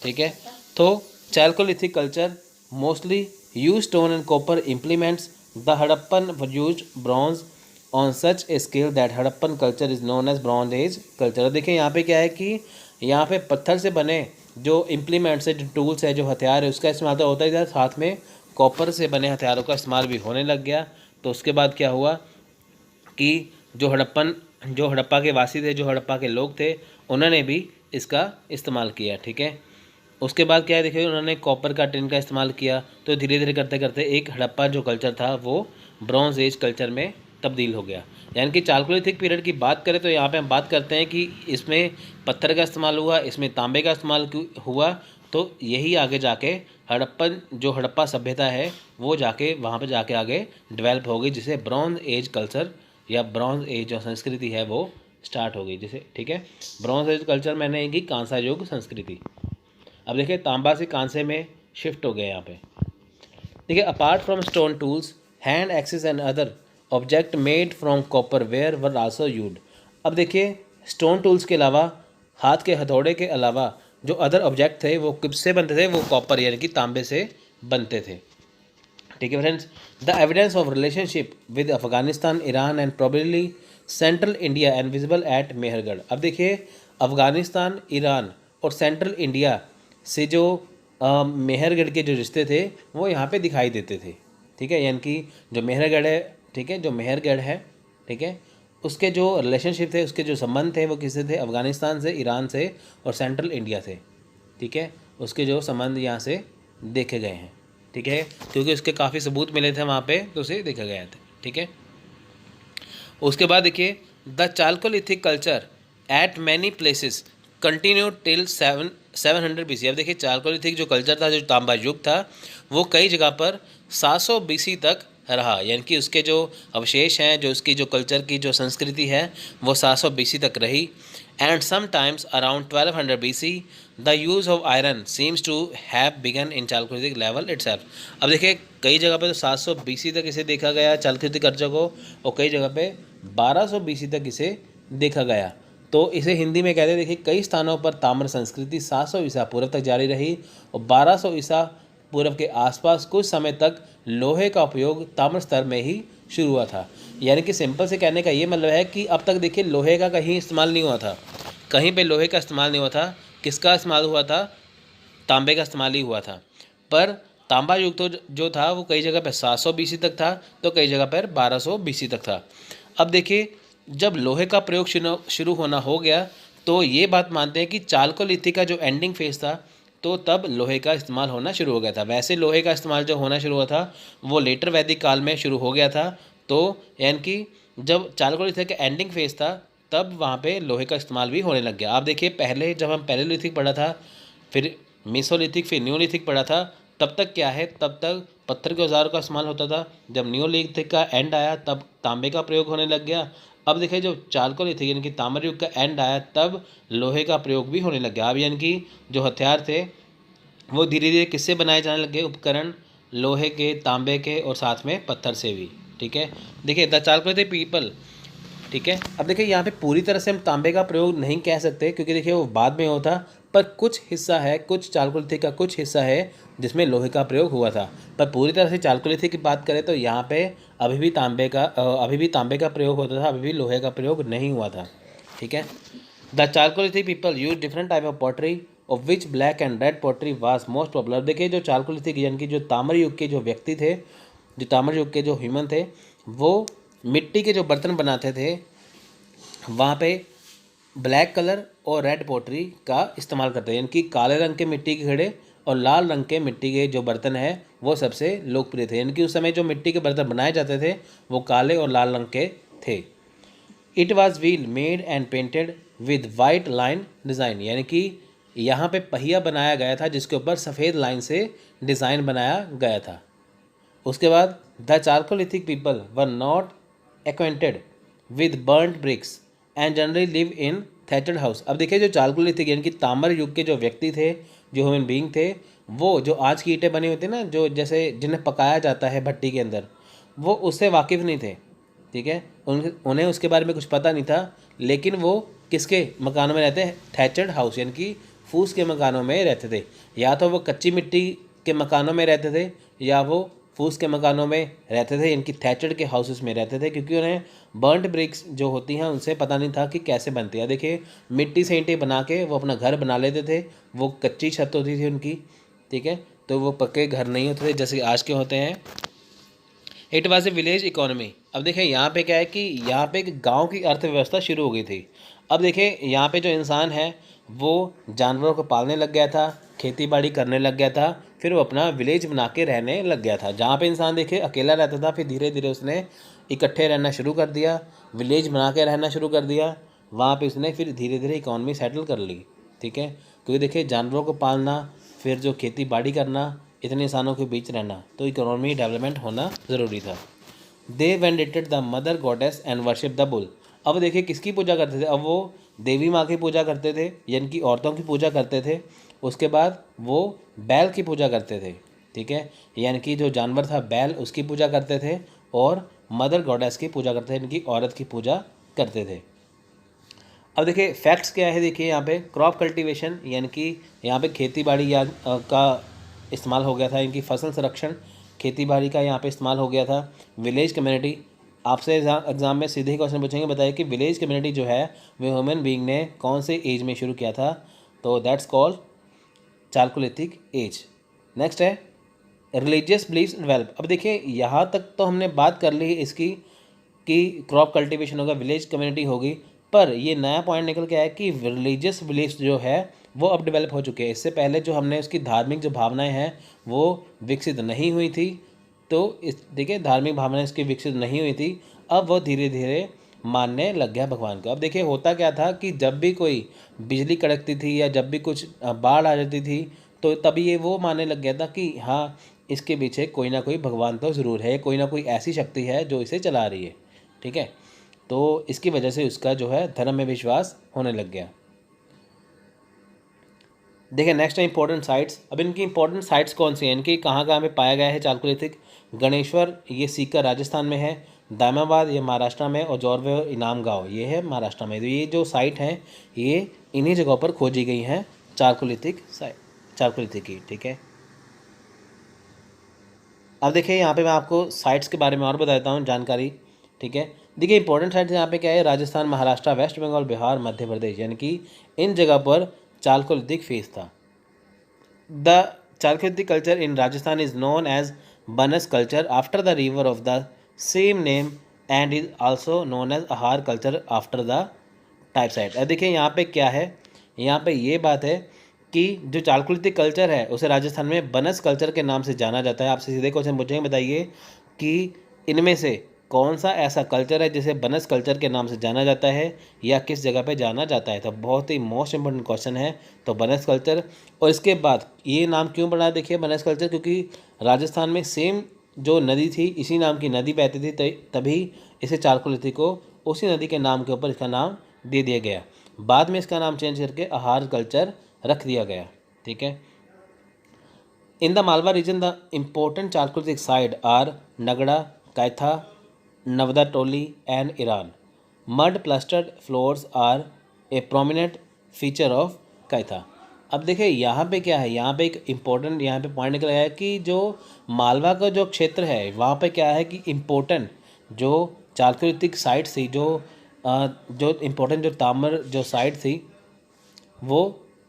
ठीक है, तो chalcolithic culture mostly use stone and copper implements. The Harappan use bronze on such a scale that Harappan culture is known as bronze age culture. देखिए यहाँ पे क्या है कि यहाँ पे पत्थर से बने जो इम्प्लीमेंट्स है, जो टूल्स है, जो हथियार है, उसका इस्तेमाल तो होता ही था, साथ में कॉपर से बने हथियारों का इस्तेमाल भी होने लग गया। तो उसके बाद क्या हुआ कि जो हड़प्पा के वासी थे, जो हड़प्पा के लोग थे, उन्होंने भी इसका इस्तेमाल किया। ठीक है, उसके बाद क्या है, देखिए उन्होंने कॉपर का टिन का इस्तेमाल किया। तो धीरे धीरे करते करते एक हड़प्पा जो कल्चर था वो ब्रॉन्ज एज कल्चर में तब्दील हो गया। यानी कि चालकोलिथिक पीरियड की बात करें तो यहाँ पे हम बात करते हैं कि इसमें पत्थर का इस्तेमाल हुआ, इसमें तांबे का इस्तेमाल हुआ। तो यही आगे जाके हड़प्पन जो हड़प्पा सभ्यता है वो जाके वहाँ पे जाके आगे डेवलप हो गई, जिसे ब्रॉन्ज एज कल्चर या ब्रॉन्ज एज जो संस्कृति है वो स्टार्ट हो गई जिसे। ठीक है, ब्रॉन्ज एज कल्चर मैंने कि कांसा युग संस्कृति। अब देखिए तांबा से कांसे में शिफ्ट हो गए यहाँ पे। देखिए apart from stone tools, hand axes and other object made from copper ware were also used. अब देखिए स्टोन टूल्स के अलावा, हाथ के हथौड़े के अलावा जो अदर ऑब्जेक्ट थे वो किससे बनते थे, वो कॉपर यानी कि तांबे से बनते थे। ठीक है friends, the evidence of relationship with Afghanistan, Iran and probably central India and visible at Mehrgarh. अब देखिए अफगानिस्तान, ईरान और सेंट्रल इंडिया से जो मेहरगढ़ के जो रिश्ते थे वो यहाँ पे दिखाई देते थे। ठीक है, यानी कि जो मेहरगढ़ है, ठीक है, जो मेहरगढ़ है, ठीक है, उसके जो रिलेशनशिप थे, उसके जो संबंध थे वो किससे थे, अफ़गानिस्तान से, ईरान से और सेंट्रल इंडिया से। ठीक है, उसके जो संबंध यहाँ से देखे गए हैं, ठीक है, क्योंकि उसके काफ़ी सबूत मिले थे वहाँ पे, तो उसे देखा गया था, ठीक है। उसके बाद देखिए the Chalcolithic culture eight many places continue till 700 BC। अब देखिए चालकोलिथिक जो कल्चर था, जो तांबा युग था, वो कई जगह पर 700 BC तक रहा, यानी कि उसके जो अवशेष हैं, जो उसकी जो कल्चर की जो संस्कृति है, वो 700 BC तक रही। And sometimes around 1200 BC the use of iron seems to have begun in chalcolithic level itself. अब देखिए कई जगह पे तो 700 BC तक इसे देखा गया चालकोलिथिक कल्चर को, और कई जगह पे 1200 BC तक इसे देखा गया। तो इसे हिंदी में कहते हैं, देखिए कई स्थानों पर ताम्र संस्कृति 700 ईसा पूर्व तक जारी रही, और 1200 ईसा पूर्व के आसपास कुछ समय तक लोहे का उपयोग ताम्र स्तर में ही शुरू हुआ था। यानी कि सिंपल से कहने का ये मतलब है कि अब तक देखिए लोहे का कहीं इस्तेमाल नहीं हुआ था, कहीं पे लोहे का इस्तेमाल नहीं हुआ था। किसका इस्तेमाल हुआ था? तांबे का इस्तेमाल ही हुआ था। पर तांबा युग तो जो था वो कई जगह पर 700 BC तक था, तो कई जगह पर 1200 BC तक था। अब देखिए जब लोहे का प्रयोग शुरू होना हो गया, तो ये बात मानते हैं कि चालकोलिथिक का जो एंडिंग फेज था, तो तब लोहे का इस्तेमाल होना शुरू हो गया था। वैसे लोहे का इस्तेमाल जो होना शुरू हुआ था वो लेटर वैदिक काल में शुरू हो गया था। तो यानी कि जब चालकोलिथिक का एंडिंग फेज था, तब वहाँ पे लोहे का इस्तेमाल भी होने लग गया। आप देखिए पहले जब हम पैलेयोलिथिक पढ़ा था, फिर मेसोलिथिक, फिर न्यूलिथिक पढ़ा था, तब तक क्या है, तब तक पत्थर के औजारों का इस्तेमाल होता था। जब न्यूलिथिक का एंड आया तब तांबे का प्रयोग होने लग गया। अब देखिए जो चालकोलिथिक यानी कि ताम्र युग का एंड आया, तब लोहे का प्रयोग भी होने लग गया। अब यानी कि जो हथियार थे वो धीरे धीरे किससे बनाए जाने लगे? उपकरण लोहे के, तांबे के और साथ में पत्थर से भी, ठीक है। देखिए द चालकोलिथिक पीपल, ठीक है। अब देखिए यहाँ पे पूरी तरह से हम तांबे का प्रयोग नहीं कह सकते, क्योंकि देखिए वो बाद में होता, पर कुछ हिस्सा है, कुछ चालकोलिथिक का कुछ हिस्सा है जिसमें लोहे का प्रयोग हुआ था। पर पूरी तरह से चालकोलिथिक की बात करें तो यहाँ पे अभी भी तांबे का प्रयोग होता था, अभी भी लोहे का प्रयोग नहीं हुआ था, ठीक है। The chalcolithic people use different type of pottery of which black and red pottery was most popular. देखिए जो चालकोलिथिक यानी कि जो ताम्र युग के जो व्यक्ति थे, जो ताम्र युग के जो ह्यूमन थे, वो मिट्टी के जो बर्तन बनाते थे, वहाँ पे ब्लैक कलर और रेड पॉटरी का इस्तेमाल करते हैं, यानी कि काले रंग के मिट्टी के घड़े और लाल रंग के मिट्टी के जो बर्तन हैं वो सबसे लोकप्रिय थे। यानी कि उस समय जो मिट्टी के बर्तन बनाए जाते थे वो काले और लाल रंग के थे। It was wheel made and painted with white line design, यानी कि यहाँ पे पहिया बनाया गया था जिसके ऊपर सफ़ेद लाइन से डिज़ाइन बनाया गया था। उसके बाद the chalcolithic people were not acquainted with burned bricks and generally live in thatched house. अब देखिए जो चालकोलिथिक यानी कि ताम्र युग के जो व्यक्ति थे, जो ह्यूमन बीइंग थे, वो जो आज की ईंटें बनी होती हैं ना, जो जैसे जिन्हें पकाया जाता है भट्टी के अंदर, वो उससे वाकिफ़ नहीं थे, ठीक है। उन्हें उसके बारे में कुछ पता नहीं था। लेकिन वो किसके मकानों में रहते हैं? थैचर्ड हाउस, यानी कि फूस के मकानों में रहते थे। या तो वो कच्ची मिट्टी के मकानों में रहते थे, या वो फूस के मकानों में रहते थे, इनकी थैचर्ड के हाउसेस में रहते थे, क्योंकि उन्हें बर्न्ट ब्रिक्स जो होती हैं उनसे पता नहीं था कि कैसे बनती है। देखिए मिट्टी से ईंटें बना के वो अपना घर बना लेते थे। वो कच्ची छत होती थी उनकी, ठीक है, तो वो पक्के घर नहीं होते थे जैसे आज के होते हैं। It was a village economy. अब देखिए यहाँ पे क्या है कि यहाँ पे एक गाँव की अर्थव्यवस्था शुरू हो गई थी। अब देखिए यहाँ पे जो इंसान है वो जानवरों को पालने लग गया था, खेती बाड़ी करने लग गया था, फिर वो अपना विलेज बना के रहने लग गया था। जहाँ पे इंसान देखिए अकेला रहता था, फिर धीरे धीरे उसने इकट्ठे रहना शुरू कर दिया, विलेज बना के रहना शुरू कर दिया। वहाँ पे उसने फिर धीरे धीरे इकॉनमी सेटल कर ली, ठीक है। क्योंकि देखिए जानवरों को पालना, फिर जो खेती बाड़ी करना, इतने इंसानों के बीच रहना, तो इकोनॉमी डेवलपमेंट होना ज़रूरी था। They venerated the mother goddess and worship the bull. अब देखिए किसकी पूजा करते थे? अब वो देवी माँ की पूजा करते थे, यानी कि औरतों की पूजा करते थे। उसके बाद वो बैल की पूजा करते थे, ठीक है, यानी कि जो जानवर था बैल, उसकी पूजा करते थे, और मदर गॉडेस की पूजा करते थे, यानी कि औरत की पूजा करते थे। अब देखिए फैक्ट्स क्या है, देखिए यहाँ पे क्रॉप कल्टीवेशन, यानी कि यहाँ पे खेती बाड़ी का इस्तेमाल हो गया था, इनकी फसल संरक्षण, खेती बाड़ी का यहाँ पे इस्तेमाल हो गया था। विलेज कम्युनिटी, आपसे एग्ज़ाम में सीधे ही क्वेश्चन पूछेंगे, बताइए कि विलेज कम्युनिटी जो है वो ह्यूमन बीइंग ने कौन से एज में शुरू किया था? तो that's called Chalcolithic as. Next है रिलीजियस बिलीफ्स डेवलप। अब देखिए यहाँ तक तो हमने बात कर ली इसकी कि क्रॉप कल्टीवेशन होगा, विलेज कम्युनिटी होगी, पर ये नया पॉइंट निकल के आया कि रिलीजियस बिलीफ्स जो है वो अब डेवलप हो चुके हैं। इससे पहले जो हमने उसकी धार्मिक जो भावनाएं हैं वो विकसित नहीं हुई थी। तो इस देखिए धार्मिक भावनाएं इसकी विकसित नहीं हुई थी, अब वो धीरे धीरे मानने लग गया भगवान को। अब देखिए होता क्या था कि जब भी कोई बिजली कड़कती थी या जब भी कुछ बाढ़ आ जाती थी, तो तभी ये वो मानने लग गया था कि हाँ, इसके पीछे कोई ना कोई भगवान तो ज़रूर है, कोई ना कोई ऐसी शक्ति है जो इसे चला रही है। ठीक है, तो इसकी वजह से उसका जो है धर्म में विश्वास होने लग गया। देखिए नेक्स्ट है इंपॉर्टेंट साइट्स। अब इनकी इंपॉर्टेंट साइट्स कौन सी हैं, इनकी कहाँ कहाँ पे पाया गया है चालकोलिथिक। गणेश्वर ये सीकर राजस्थान में है, दामाबाद ये महाराष्ट्र में, और जौरवे इनाम गांव ये है महाराष्ट्र में। तो ये जो साइट हैं ये इन्हीं जगहों पर खोजी गई हैं चालकोलिथिक साइट, चालकोलिथिक की। ठीक है, अब देखिए यहाँ पे मैं आपको साइट्स के बारे में और बताता हूँ जानकारी। ठीक है, देखिए इंपॉर्टेंट साइट्स यहाँ पे क्या है, राजस्थान, महाराष्ट्र, वेस्ट बंगाल, बिहार, मध्य प्रदेश, यानी कि इन जगह पर चालकोलिथिक फेज था। The Chalkhitti culture in Rajasthan is known as Banas culture after the river of the same name and is also known as Ahar culture after the type site. अब देखिए यहाँ पे क्या है, यहाँ पे ये बात है कि जो चालकुलितिक कल्चर है उसे राजस्थान में बनस कल्चर के नाम से जाना जाता है। आपसे सीधे क्वेश्चन पूछेंगे, बताइए कि इनमें से कौन सा ऐसा कल्चर है जिसे बनस कल्चर के नाम से जाना जाता है या किस जगह पे जाना जाता है। तो बहुत ही मोस्ट इंपॉर्टेंट क्वेश्चन है, तो बनस कल्चर। और इसके बाद ये नाम क्यों पड़ा, देखिए बनस कल्चर, क्योंकि राजस्थान में सेम जो नदी थी इसी नाम की नदी बहती थी, तभी इसे चालकुलिथी को उसी नदी के नाम के ऊपर इसका नाम दे दिया गया। बाद में इसका नाम चेंज करके आहार कल्चर रख दिया गया। ठीक है, in the Malwa region the important chalcolithic site are Nagda, Kayatha, Navdatoli and Eran. Mud plastered floors are a prominent feature of Kayatha. अब देखिए यहाँ पे क्या है, यहाँ पे एक इम्पोर्टेंट यहाँ पे पॉइंट निकल आया है कि जो मालवा का जो क्षेत्र है वहाँ पे क्या है कि इम्पोर्टेंट जो चालकुलिथिक साइट थी, जो इम्पोर्टेंट जो ताम्र जो साइट थी वो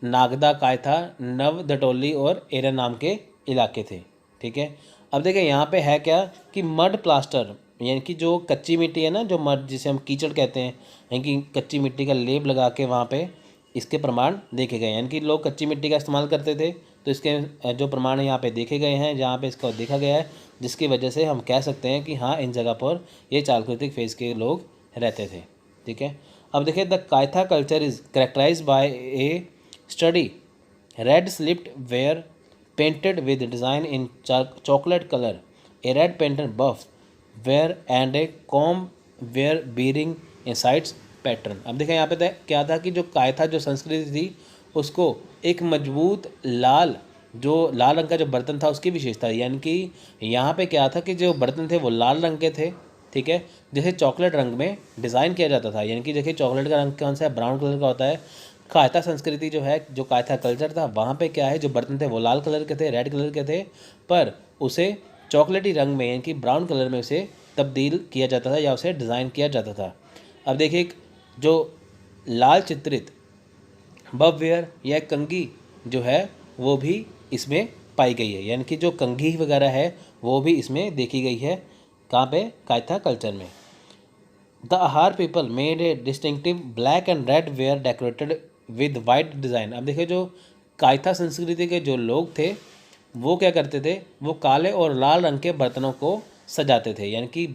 नागदा, कायथा, नव दटोली और एरन नाम के इलाके थे। ठीक है, अब देखिए यहाँ पे है क्या कि मड प्लास्टर, यानी कि जो कच्ची मिट्टी है ना, जो मड जिसे हम कीचड़ कहते हैं, यानी कि कच्ची मिट्टी का लेप लगा के वहाँ पे इसके प्रमाण देखे गए। यानी कि लोग कच्ची मिट्टी का इस्तेमाल करते थे, तो इसके जो प्रमाण यहाँ पे देखे गए हैं, जहाँ पे इसको देखा गया है, जिसकी वजह से हम कह सकते हैं कि हाँ इन जगह पर ये चालकुलिथिक फेज के लोग रहते थे। ठीक है, अब देखिए the Kayatha culture is characterise by a sturdy red slipped ware painted with design in chocolate color, a red painted buff ware and a comb were bearing a sides pattern। अब देखें यहाँ पे क्या था कि जो कायथा जो संस्कृति थी उसको एक मजबूत जो लाल रंग का जो बर्तन था उसकी विशेषता, यानी कि यहाँ पे क्या था कि जो बर्तन थे वो लाल रंग के थे। ठीक है, जैसे चॉकलेट रंग में डिज़ाइन किया जाता था, यानी कि देखिए चॉकलेट का रंग कौन सा है, ब्राउन कलर का होता है। कायथा संस्कृति जो है, जो कायथा कल्चर था, वहाँ पे क्या है जो बर्तन थे वो लाल कलर के थे, रेड कलर के थे, पर उसे चॉकलेटी रंग में यानी कि ब्राउन कलर में उसे तब्दील किया जाता था या उसे डिज़ाइन किया जाता था। अब देखिए जो लाल चित्रित बबवेयर या कंघी जो है वो भी इसमें पाई गई है, यानी कि जो कंघी वगैरह है वो भी इसमें देखी गई है। कहाँ पे, कायथा कल्चर में। द आहार people made a distinctive black and red ware decorated with white design. अब देखिए जो कायथा संस्कृति के जो लोग थे वो क्या करते थे, वो काले और लाल रंग के बर्तनों को सजाते थे, यानी कि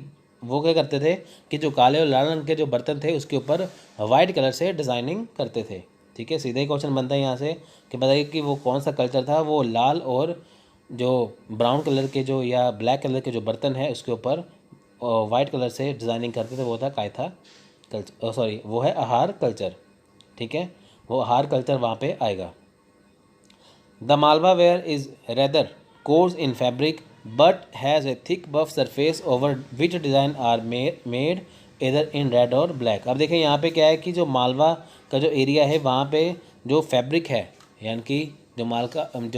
वो क्या करते थे कि जो काले और लाल रंग के जो बर्तन थे उसके ऊपर वाइट कलर से डिज़ाइनिंग करते थे। ठीक है, सीधे ही क्वेश्चन बनता है यहाँ से कि बताइए कि वो कौन सा कल्चर था, वो लाल और जो ब्राउन कलर के जो या ब्लैक कलर के जो बर्तन है उसके ऊपर वाइट कलर से डिज़ाइनिंग करते थे, वो था कायथा कल्चर, सॉरी वो है आहार कल्चर। ठीक है, वो आहार कल्चर वहाँ पे आएगा। The Malwa ware is rather coarse in fabric but has a thick buff surface over which design are made इधर इन रेड और ब्लैक। अब देखिए यहाँ पे क्या है कि जो मालवा का जो एरिया है वहाँ पे जो फैब्रिक है, यानी कि जो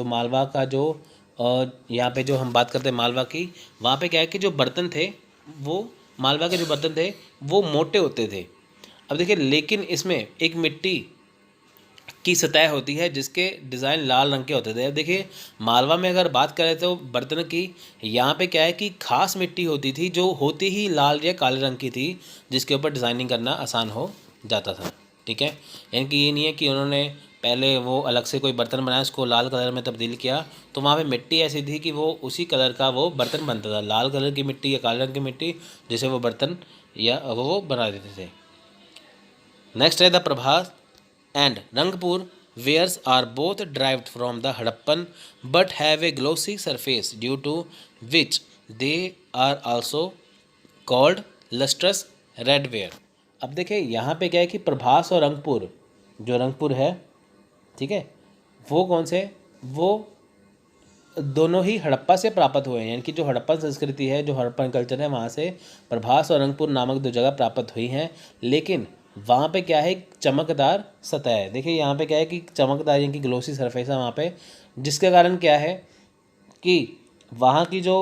मालवा का जो यहाँ पे जो हम बात करते हैं मालवा की, वहाँ पे क्या है कि जो बर्तन थे वो मालवा के जो बर्तन थे वो मोटे होते थे। अब देखिए लेकिन इसमें एक मिट्टी की सतह होती है जिसके डिज़ाइन लाल रंग के होते थे। अब देखिए मालवा में अगर बात करें तो बर्तन की, यहाँ पे क्या है कि खास मिट्टी होती थी जो होती ही लाल या काले रंग की थी, जिसके ऊपर डिज़ाइनिंग करना आसान हो जाता था। ठीक है, यानी कि ये नहीं है कि उन्होंने पहले वो अलग से कोई बर्तन बनाया, उसको लाल कलर में तब्दील किया, तो वहाँ पे मिट्टी ऐसी थी कि वो उसी कलर का वो बर्तन बनता था, लाल कलर की मिट्टी या काले रंग की मिट्टी, जिसे वो बर्तन या वो बना देते थे। नेक्स्ट है the Prabhas and Rangpur wares are both derived from the Harappan but have a glossy surface due to which they are also called lustrous red ware. अब देखिए यहाँ पे क्या है कि प्रभास और रंगपुर, जो रंगपुर है, ठीक है, वो कौन से, वो दोनों ही हड़प्पा से प्राप्त हुए हैं, यानी कि जो हड़प्पन संस्कृति है, जो हड़प्पन कल्चर है, वहाँ से प्रभास और रंगपुर नामक दो जगह प्राप्त हुई हैं। लेकिन वहाँ पे क्या है, चमकदार सतह है। देखिए यहाँ पे क्या है कि चमकदार यानी कि ग्लोसी सरफेस है वहाँ पे, जिसके कारण क्या है कि वहाँ की जो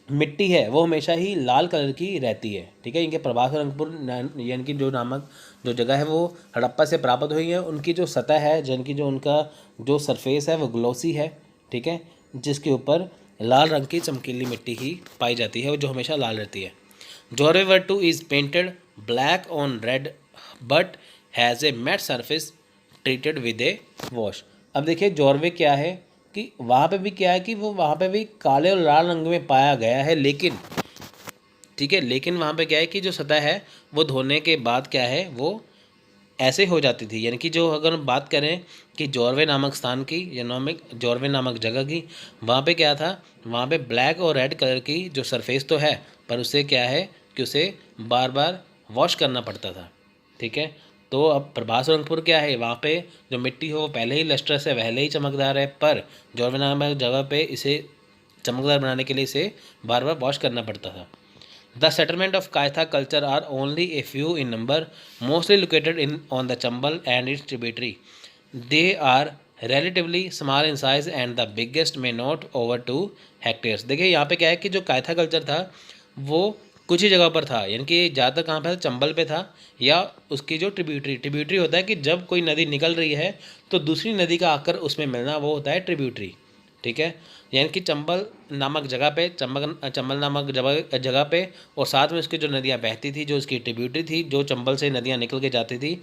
मिट्टी है वो हमेशा ही लाल कलर की रहती है। ठीक है, इनके प्रभास और रंगपुर यानी कि जो नामक जो जगह है वो हड़प्पा से प्राप्त हुई है, उनकी जो सतह है, यानी कि जो उनका जो सरफेस है वो ग्लोसी है। ठीक है, जिसके ऊपर लाल रंग की चमकीली मिट्टी ही पाई जाती है, जो हमेशा लाल रहती है। Jorwe ware is painted black on red but has a matte surface treated with a wash. अब देखिए जोरवे क्या है कि वहाँ पे भी क्या है कि वो वहाँ पे भी काले और लाल रंग में पाया गया है, लेकिन ठीक है, लेकिन वहाँ पे क्या है कि जो सतह है वो धोने के बाद क्या है वो ऐसे हो जाती थी। यानी कि जो अगर हम बात करें कि जॉर्वे नामक स्थान की या नामक जॉर्वे नामक जगह की, वहाँ पे क्या था, वहाँ पे ब्लैक और रेड कलर की जो सरफेस तो है, पर उससे क्या है कि उसे बार बार वॉश करना पड़ता था। ठीक है, तो अब प्रभास रंगपुर क्या है, वहाँ पे जो मिट्टी हो वो पहले ही लस्ट्रस है, पहले ही चमकदार है, पर जॉर्वे नामक जगह पे इसे चमकदार बनाने के लिए इसे बार बार वॉश करना पड़ता था। The settlement of Kaitha culture are only a few in number, mostly located on the Chambal and its tributary. They are relatively small in size and the biggest may not over 2 hectares. देखिए यहाँ पे क्या है कि जो Kayatha culture था वो कुछ ही जगह पर था, यानी कि ज़्यादातर कहाँ पे था, चंबल पे था, या उसकी जो ट्रिब्यूटरी होता है कि जब कोई नदी निकल रही है तो दूसरी नदी का आकर उसमें मिलना, वो होता है ट्रिब्यूटरी। ठीक है, यानी कि चंबल नामक जगह पे, चंबल नामक जगह पे, और साथ में उसकी जो नदियाँ बहती थी, जो उसकी ट्रिब्यूटरी थी, जो चंबल से नदियाँ निकल के जाती थी,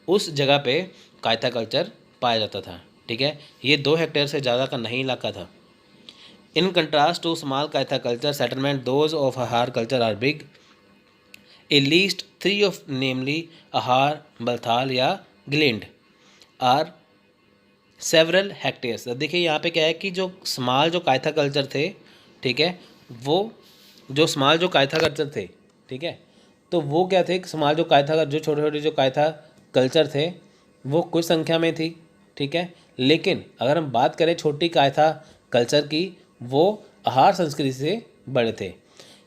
उस जगह पे कायथा कल्चर पाया जाता था। ठीक है, ये 2 हेक्टेयर से ज़्यादा का नहीं इलाका था। In contrast to small Kayatha culture settlement, those of Ahar culture are big, at least 3 of namely Ahar, Balathal या ग्लिंड आर सेवरल हेक्टेयर्स। देखिए यहाँ पे क्या है कि जो स्मॉल जो कायथा कल्चर थे, ठीक है, वो जो स्मॉल जो कायथा कल्चर थे, ठीक है, तो वो क्या थे, स्मॉल जो कायथा, जो छोटे छोटे जो कायथा कल्चर थे वो कुछ संख्या में थी। ठीक है, लेकिन अगर हम बात करें छोटी कायथा कल्चर की, वो आहार संस्कृति से बड़े थे।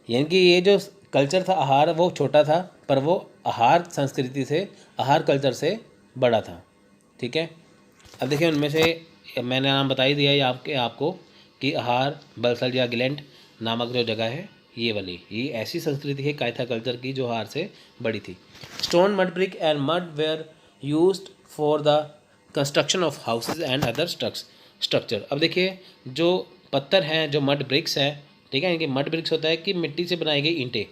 यानी कि ये जो कल्चर था आहार, वो छोटा था, पर वो आहार संस्कृति से, आहार कल्चर से बड़ा था। ठीक है, अब देखिए उनमें से मैंने नाम बता ही दिया है आपको कि आहार, बलथल या गिलेंट नामक जो जगह है, ये वाली, ये ऐसी संस्कृति है कायथा कल्चर की जो आहार से बड़ी थी। Stone, mud brick and mud were used for the construction of houses and other structure. अब देखिए जो पत्थर हैं, जो मड ब्रिक्स हैं, ठीक है, इनके मड ब्रिक्स होता है कि मिट्टी से बनाई गई ईंटें,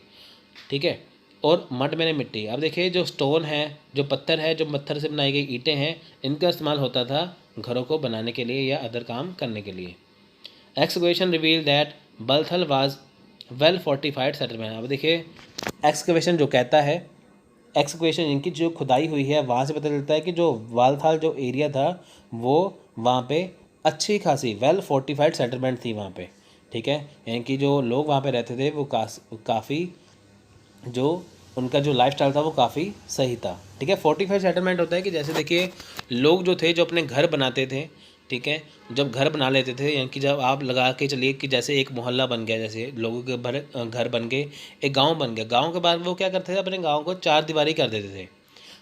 ठीक है, और मड मैंने मिट्टी। अब देखिए जो स्टोन है, जो पत्थर है, जो पत्थर से बनाई गई ईंटें हैं, इनका इस्तेमाल होता था घरों को बनाने के लिए या अदर काम करने के लिए। Excavation reveal that Balathal was well fortified settlement. अब देखिए एक्सकवेशन जो कहता है, एक्सकवेशन इनकी जो खुदाई हुई है वहाँ से पता चलता है कि जो वालथाल जो एरिया था वो वहाँ पे अच्छी खासी वेल फोर्टिफाइड सेटलमेंट थी वहाँ पे। ठीक है, यानी कि जो लोग वहाँ पे रहते थे वो काफ़ी जो उनका जो लाइफस्टाइल था वो काफ़ी सही था। ठीक है, फोर्टिफाइड सेटलमेंट होता है कि जैसे देखिए लोग जो थे जो अपने घर बनाते थे, ठीक है, जब घर बना लेते थे, यानी कि जब आप लगा के चलिए कि जैसे एक मोहल्ला बन गया, जैसे लोगों के घर बन गए, एक गांव बन गया, गांव के बाद वो क्या करते थे, अपने गांव को 4 दीवारी कर देते थे,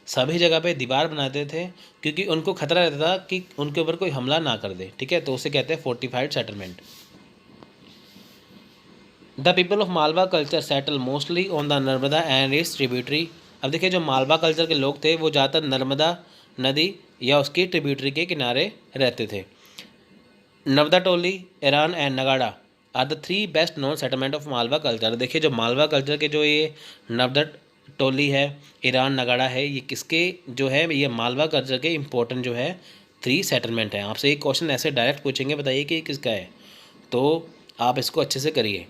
सभी जगह पे दीवार बनाते थे, क्योंकि उनको खतरा रहता था कि उनके ऊपर कोई हमला ना कर दे। ठीक है, तो उसे कहते हैं fortified settlement. The people of Malwa culture settle mostly on the Narmada and it's tributary. अब देखिए जो मालवा कल्चर के लोग थे वो ज़्यादातर नर्मदा नदी या उसकी ट्रिब्यूटरी के किनारे रहते थे। Navdatoli, Eran and Nagda are the 3 best known settlement of Malwa culture. देखिए जो मालवा कल्चर के जो ये नवदा टोली है, ईरान नगाड़ा है, ये किसके जो है ये मालवा कल्चर के इम्पोर्टेंट जो है 3 सेटलमेंट हैं। आपसे एक क्वेश्चन ऐसे डायरेक्ट पूछेंगे, बताइए कि किसका है, तो आप इसको अच्छे से करिए।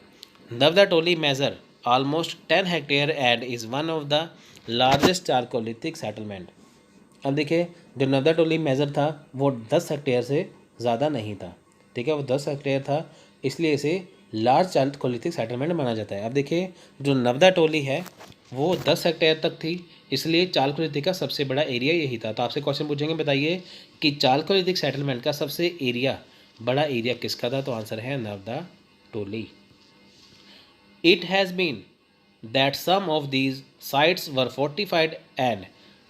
Navdatoli measure almost 10 hectare and is one of the largest chalcolithic settlement. अब देखिए जो नवदा टोली मेजर था वो 10 हेक्टेयर से ज़्यादा नहीं था, ठीक है, वो 10 हेक्टेयर था, इसलिए इसे लार्ज चारकोलिथिक सेटलमेंट माना जाता है। अब देखिए जो नवदा टोली है वो 10 हेक्टेयर तक थी, इसलिए चारकोलिथिक का सबसे बड़ा एरिया यही था। तो आपसे क्वेश्चन पूछेंगे, बताइए कि चारकोलिथिक सेटलमेंट का सबसे बड़ा एरिया किसका था, तो आंसर है Navdatoli. It has been that some of these sites were fortified and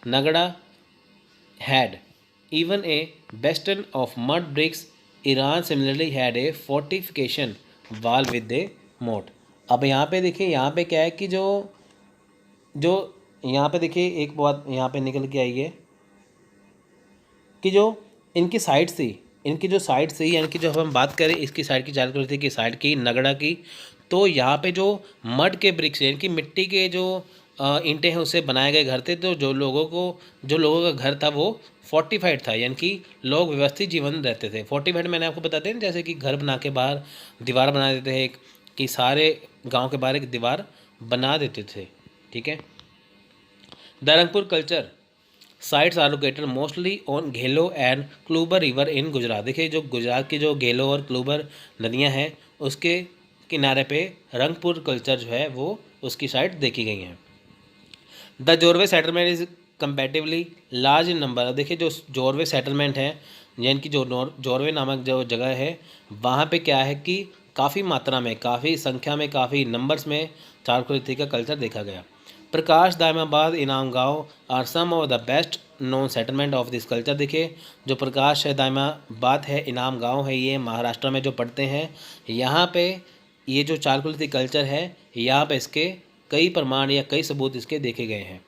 Nagda had even a bastion of mud bricks. Iran similarly had a fortification wall with a moat. अब यहाँ पे देखिए, यहाँ पे क्या है कि जो जो यहाँ पे देखिए एक बात यहाँ पे निकल के आई है कि जो इनकी साइड्स थी, इनकी जो साइड्स थी, यानी कि जो हम बात करें इसकी साइड की, चारकोलिथिक की साइड की, नगड़ा की, तो यहाँ पे जो मड के ब्रिक्स यानी कि मिट्टी के जो ईंटें हैं उससे बनाए गए घर थे। तो जो लोगों का घर था वो फोर्टिफाइड था, यानी कि लोग व्यवस्थित जीवन रहते थे। फोर्टिफाइड मैंने आपको बताते हैं जैसे कि घर बना के बाहर दीवार बना देते हैं एक, कि सारे गांव के बाहर एक दीवार बना देते थे, ठीक है। दारंगपुर culture sites are located mostly on Ghelo and Kalubhar river in Gujarat. देखिए जो गुजरात की जो घेलो और क्लूबर नदियां हैं उसके किनारे पे रंगपुर कल्चर जो है वो उसकी साइट देखी गई हैं। The Jorwe settlement is comparatively large in number. देखिए जो जोरवे सेटलमेंट हैं यानी कि जो जोरवे नामक जो जगह है वहाँ पे क्या है कि काफ़ी मात्रा में, काफ़ी संख्या में, काफ़ी नंबर्स में चारकोलिथिक का कल्चर देखा गया। प्रकाश Daimabad Inamgaon are some of the best known settlement of this culture. देखिए जो प्रकाश है दायमाबाद है, इनाम गाँव है, ये महाराष्ट्र में जो पड़ते हैं, यहाँ पे ये जो चारकोलिथिक कल्चर है यहाँ पे इसके कई प्रमाण या कई सबूत इसके देखे गए हैं।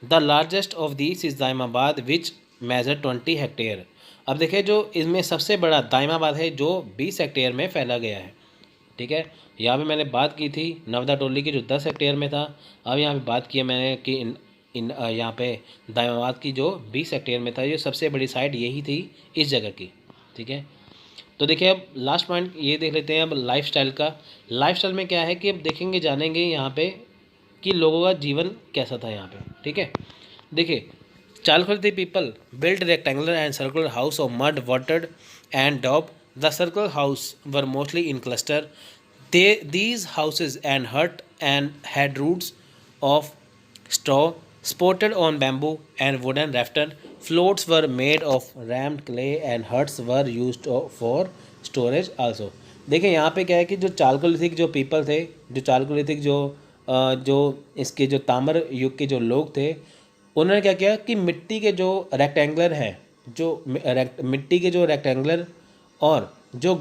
The largest of this is Daimabad which measure 20 hectare. अब देखिए जो इसमें सबसे बड़ा दायमाबाद है जो 20 हेक्टेयर में फैला गया है, ठीक है। यहाँ पे मैंने बात की थी नवदा टोली की जो 10 हेक्टेयर में था, अब यहाँ पे बात की है मैंने कि यहाँ पे दायमाबाद की जो 20 हेक्टेयर में था। ये सबसे बड़ी साइट यही थी इस जगह की, ठीक है। तो देखिए अब लास्ट पॉइंट ये देख लेते हैं अब लाइफस्टाइल का। लाइफस्टाइल में क्या है कि अब देखेंगे जानेंगे यहाँ पे कि लोगों का जीवन कैसा था यहाँ पे, ठीक है। देखिए chalcolithic people built rectangular and circular house of mud wattled and daub. The circular house were mostly in cluster. These houses and hut and had roofs of straw supported on bamboo and wooden rafter. Floats were made of rammed clay and huts were used for storage also. देखिए यहाँ पे क्या है कि जो chalcolithic जो people थे, जो चारकोलिथिक जो इसके जो ताम्र युग के जो लोग थे, उन्होंने क्या किया कि मिट्टी के जो रेक्टेंगुलर है, जो मिट्टी के जो रेक्टेंगुलर और जो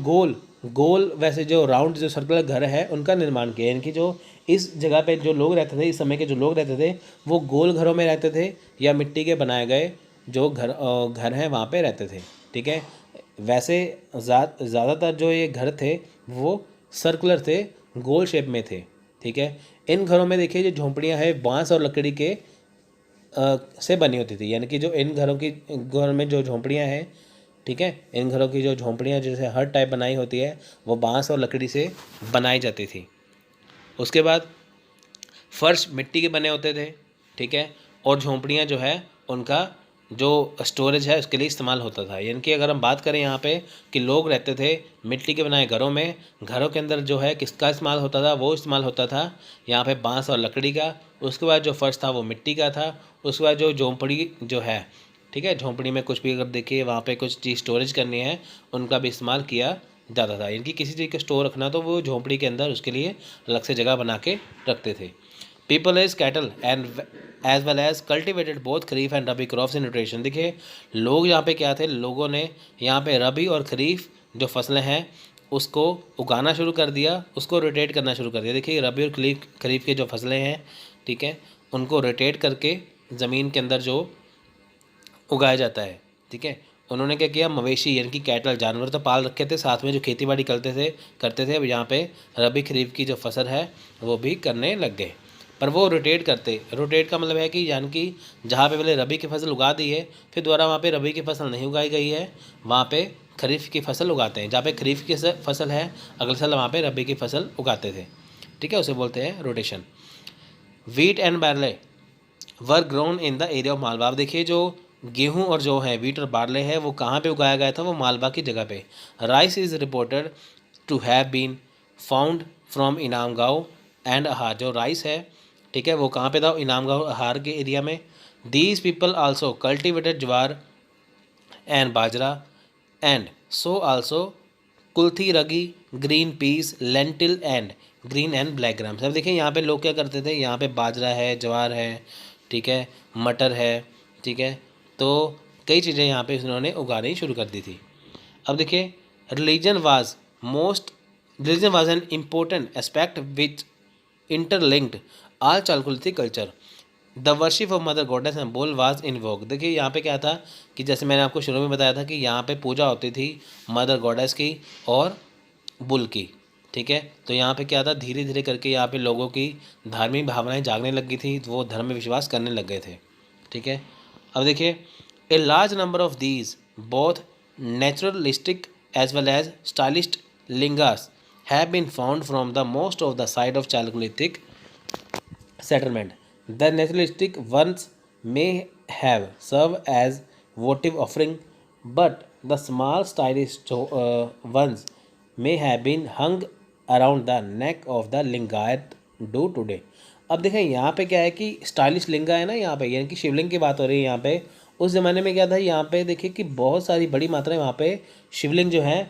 गोल वैसे जो राउंड जो सर्कुलर घर है उनका निर्माण किया। यानी कि जो इस जगह पे जो लोग रहते थे, इस समय के जो लोग रहते थे वो गोल घरों में रहते थे या मिट्टी के बनाए गए जो घर हैं वहाँ पे रहते थे, ठीक है। वैसे ज़्यादातर जो ये घर थे वो सर्कुलर थे, गोल शेप में थे, ठीक है। इन घरों में देखिए जो झोंपड़ियाँ हैं बांस और लकड़ी के से बनी होती थी। यानी कि जो इन घर में जो झोंपड़ियाँ हैं, ठीक है, इन घरों की जो झोंपड़ियाँ जैसे हट टाइप बनाई होती है वो बांस और लकड़ी से बनाई जाती थी। उसके बाद फर्श मिट्टी के बने होते थे, ठीक है, और झोंपड़ियाँ जो है उनका जो स्टोरेज है उसके लिए इस्तेमाल होता था। यानी कि अगर हम बात करें यहाँ पे कि लोग रहते थे मिट्टी के बनाए घरों में, घरों के अंदर जो है किसका इस्तेमाल होता था, वो इस्तेमाल होता था यहाँ पे बांस और लकड़ी का। उसके बाद जो फर्श था वो मिट्टी का था। उसके बाद जो झोंपड़ी जो है, ठीक है, झोंपड़ी में कुछ भी अगर देखिए वहाँ पे कुछ चीज़ स्टोरेज करनी है उनका भी इस्तेमाल किया जाता था। इनकी किसी चीज़ का स्टोर रखना तो वो झोंपड़ी के अंदर उसके लिए अलग से जगह बना के रखते थे। People as cattle and as well as cultivated both kharif and rabi crops in nutrition. देखिए लोग यहाँ पे क्या थे, लोगों ने यहाँ पे रबी और खरीफ जो फसलें हैं उसको उगाना शुरू कर दिया, उसको रोटेट करना शुरू कर दिया। देखिए रबी और खरीफ के जो फसलें हैं, ठीक है, उनको रोटेट करके ज़मीन के अंदर जो उगाया जाता है, ठीक है। उन्होंने क्या किया, मवेशी यानी कि कैटल जानवर तो पाल रखे थे, साथ में जो खेती बाड़ी करते थे। अब यहाँ पे रबी खरीफ की जो फसल है वो भी करने लग गए। पर वो रोटेट का मतलब है कि यानी कि जहाँ पे पहले रबी की फसल उगा दी है, फिर दोबारा वहाँ पे रबी की फसल नहीं उगाई गई है, वहाँ पे खरीफ की फसल उगाते हैं। जहाँ पे खरीफ की फसल है, अगले साल वहाँ पे रबी की फसल उगाते थे, ठीक है, उसे बोलते हैं rotation. Wheat and barley were grown in the area of Malwa. अब देखिए जो गेहूं और जो है वीट और बार्ले है वो कहाँ पे उगाया गया था, वो मालवा की जगह पे। Rice is reported to have been found from Inamgaon and अहार। जो राइस है, ठीक है, वो कहाँ पे था, इनाम गाँव अहार के एरिया में। These people also cultivated jowar and bajra and so also kulthi, ragi, green peas, lentil and green and black grams. अब देखिए यहाँ पे लोग क्या करते थे, यहाँ पे बाजरा है, ज्वार है, ठीक है, मटर है, ठीक है, तो कई चीज़ें यहाँ पे उन्होंने उगानी शुरू कर दी थी। अब देखिए religion was an important aspect which interlinked all chalcolithic culture. The worship of mother goddess and bull was in vogue. देखिए यहाँ पे क्या था कि जैसे मैंने आपको शुरू में बताया था कि यहाँ पे पूजा होती थी मदर गॉडेस की और बुल की, ठीक है, तो यहाँ पे क्या था, धीरे धीरे करके यहाँ पे लोगों की धार्मिक भावनाएं जागने लगी थी, वो धर्म में विश्वास करने लग गए थे, ठीक है। अब देखिए a large number of these both naturalistic as well as stylist lingas have been found from the most of the side of chalcolithic settlement. The naturalistic ones may have served as votive offering, but the small stylish ones may have been hung around the neck of the lingayat do today. अब देखें यहाँ पे क्या है कि stylish लिंगा है ना, यहाँ पे यानी कि शिवलिंग की बात हो रही है यहाँ पे। उस ज़माने में क्या था, यहाँ पे देखिए कि बहुत सारी बड़ी मात्रा में वहाँ पे शिवलिंग जो है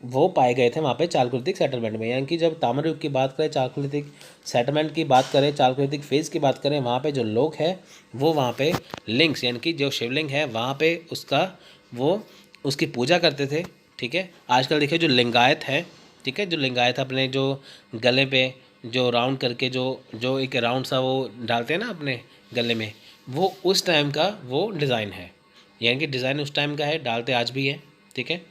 वो पाए गए थे वहाँ पे चालकुलिथिक सेटलमेंट में। यानी कि जब ताम्र युग की बात करें, चालकुलिथिक सेटलमेंट की बात करें, चालकुलिथिक फेज़ की बात करें, वहाँ पे जो लोग हैं वो वहाँ पे लिंग्स यानी कि जो शिवलिंग है वहाँ पे उसकी पूजा करते थे, ठीक है। आजकल देखिए जो लिंगायत है, ठीक है, जो लिंगायत अपने जो गले पे जो राउंड करके जो एक राउंड सा वो डालते हैं ना अपने गले में, वो उस टाइम का वो डिज़ाइन है, यानी कि डिज़ाइन उस टाइम का है, डालते आज भी है, ठीक है।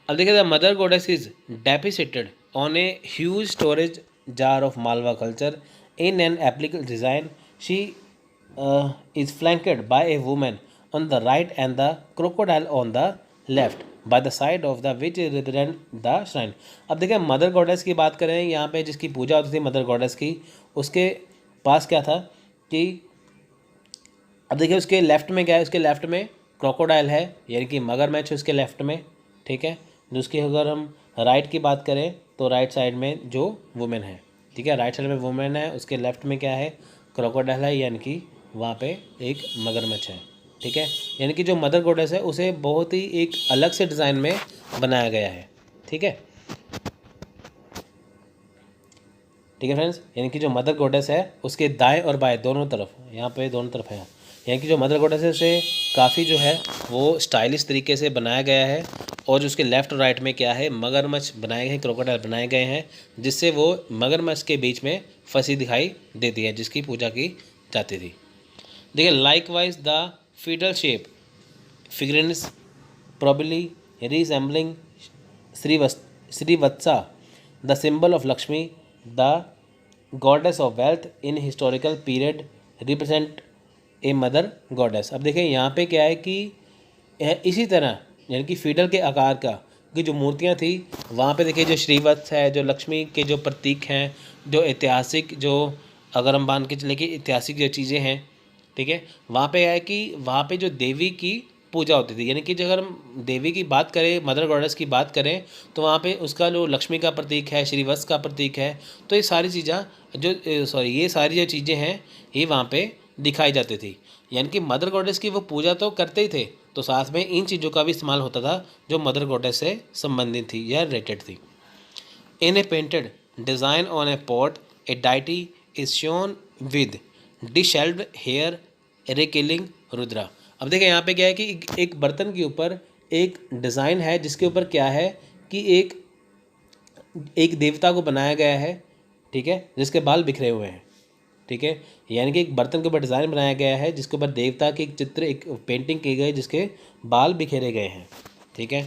अब देखिए the mother goddess is depicted on a huge storage jar of Malwa culture in an applique design. She is flanked by a woman on the right and the crocodile on the left by the side of the which represent the shrine. अब देखिए mother goddess की बात करें, यहाँ पे जिसकी पूजा होती थी मदर गॉडेस की, उसके पास क्या था कि अब देखिए उसके लेफ्ट में क्या है, उसके लेफ्ट में क्रोकोडाइल है यानी कि मगरमच्छ उसके लेफ्ट में, ठीक है। जिसकी अगर हम राइट की बात करें तो राइट साइड में जो वुमेन है, ठीक है, राइट साइड में वुमेन है, उसके लेफ्ट में क्या है, क्रोकोडाइल है, यानी कि वहाँ पे एक मगरमच्छ है, ठीक है। यानी कि जो मदर गॉडेस है उसे बहुत ही एक अलग से डिज़ाइन में बनाया गया है, ठीक है, ठीक है फ्रेंड्स। यानी कि जो मदर गॉडेस है उसके दाएं और बाएं दोनों तरफ, यहाँ पे दोनों तरफ है, यानी कि जो मदर गॉडेस है उसे काफ़ी जो है वो स्टाइलिश तरीके से बनाया गया है। और जो उसके लेफ़्ट और राइट में क्या है, मगरमच्छ बनाए गए हैं, क्रोकोडाइल बनाए गए हैं, जिससे वो मगरमच्छ के बीच में फंसी दिखाई देती है, जिसकी पूजा की जाती थी। देखिए likewise the fiddle shape figurines probably resembling Srivatsa, the symbol of Lakshmi, the goddess of wealth in historical period, represent a mother goddess। अब देखिए यहाँ पे क्या है कि इसी तरह यानी कि फीडल के आकार का की जो मूर्तियाँ थी वहाँ पे देखिए जो श्रीवत्स है, जो लक्ष्मी के जो प्रतीक हैं, जो ऐतिहासिक जो अगर हम मान के चले कि ऐतिहासिक जो चीज़ें हैं, ठीक है, वहाँ पे है कि वहाँ पे जो देवी की पूजा होती थी, यानी कि अगर हम देवी की बात करें, मदर गॉडेस की बात करें, तो वहाँ पे उसका जो लक्ष्मी का प्रतीक है, श्रीवत्स का प्रतीक है, तो ये सारी चीज़ें ये सारी जो चीज़ें हैं ये वहाँ पे दिखाई जाती थी। यानी कि मदर गॉडेस की वो पूजा तो करते ही थे, तो साथ में इन चीज़ों का भी इस्तेमाल होता था जो मदर गॉडेस से संबंधित थी या रिलेटेड थी। In a painted design on a pot a deity is shown with dishevelled hair recalling Rudra. अब देखिए यहाँ पे क्या है कि एक बर्तन के ऊपर एक डिज़ाइन है जिसके ऊपर क्या है कि एक देवता को बनाया गया है, ठीक है, जिसके बाल बिखरे हुए हैं, ठीक है। यानी कि एक बर्तन के ऊपर डिज़ाइन बनाया गया है जिसके ऊपर देवता की एक चित्र, एक पेंटिंग की गई जिसके बाल बिखेरे गए हैं, ठीक है।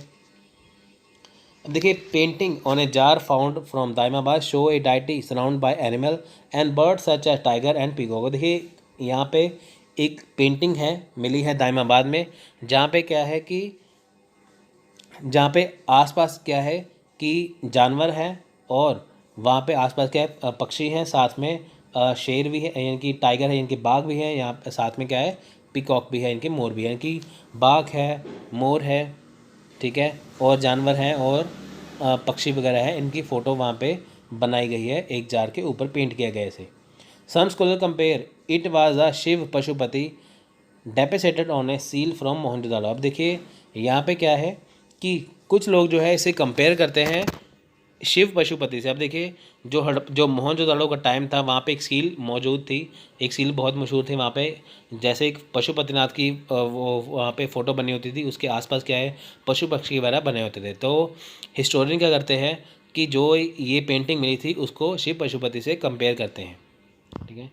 अब देखिए, painting on a jar found from Daimabad show a deity surround by animal and bird such as tiger and peacock. देखिए यहाँ पे एक पेंटिंग है, मिली है दाइमाबाद में, जहाँ पे क्या है कि जहाँ पे आसपास क्या है कि जानवर हैं, और वहाँ पे आसपास क्या है, पक्षी हैं, साथ में शेर भी है, यानी कि टाइगर है, इनके बाघ भी है, यहाँ पे साथ में क्या है, पीकॉक भी है, इनके मोर भी है, यानी कि बाघ है, मोर है, ठीक है, और जानवर हैं, और पक्षी वगैरह है, इनकी फ़ोटो वहाँ पे बनाई गई है, एक जार के ऊपर पेंट किया गया है इसे। Some scholar compare it was a Shiva Pashupati depicted on a seal from Mohenjodaro. अब देखिए यहाँ पे क्या है कि कुछ लोग जो है इसे कंपेयर करते हैं शिव पशुपति से। अब देखिए जो मोहनजोदाड़ो का टाइम था, वहाँ पे एक सील मौजूद थी, एक सील बहुत मशहूर थी वहाँ पे, जैसे एक पशुपतिनाथ की वो वहाँ पे फ़ोटो बनी होती थी, उसके आसपास क्या है, पशु पक्षी वगैरह बने होते थे। तो हिस्टोरियन क्या करते हैं कि जो ये पेंटिंग मिली थी उसको शिव पशुपति से कंपेयर करते हैं, ठीक है।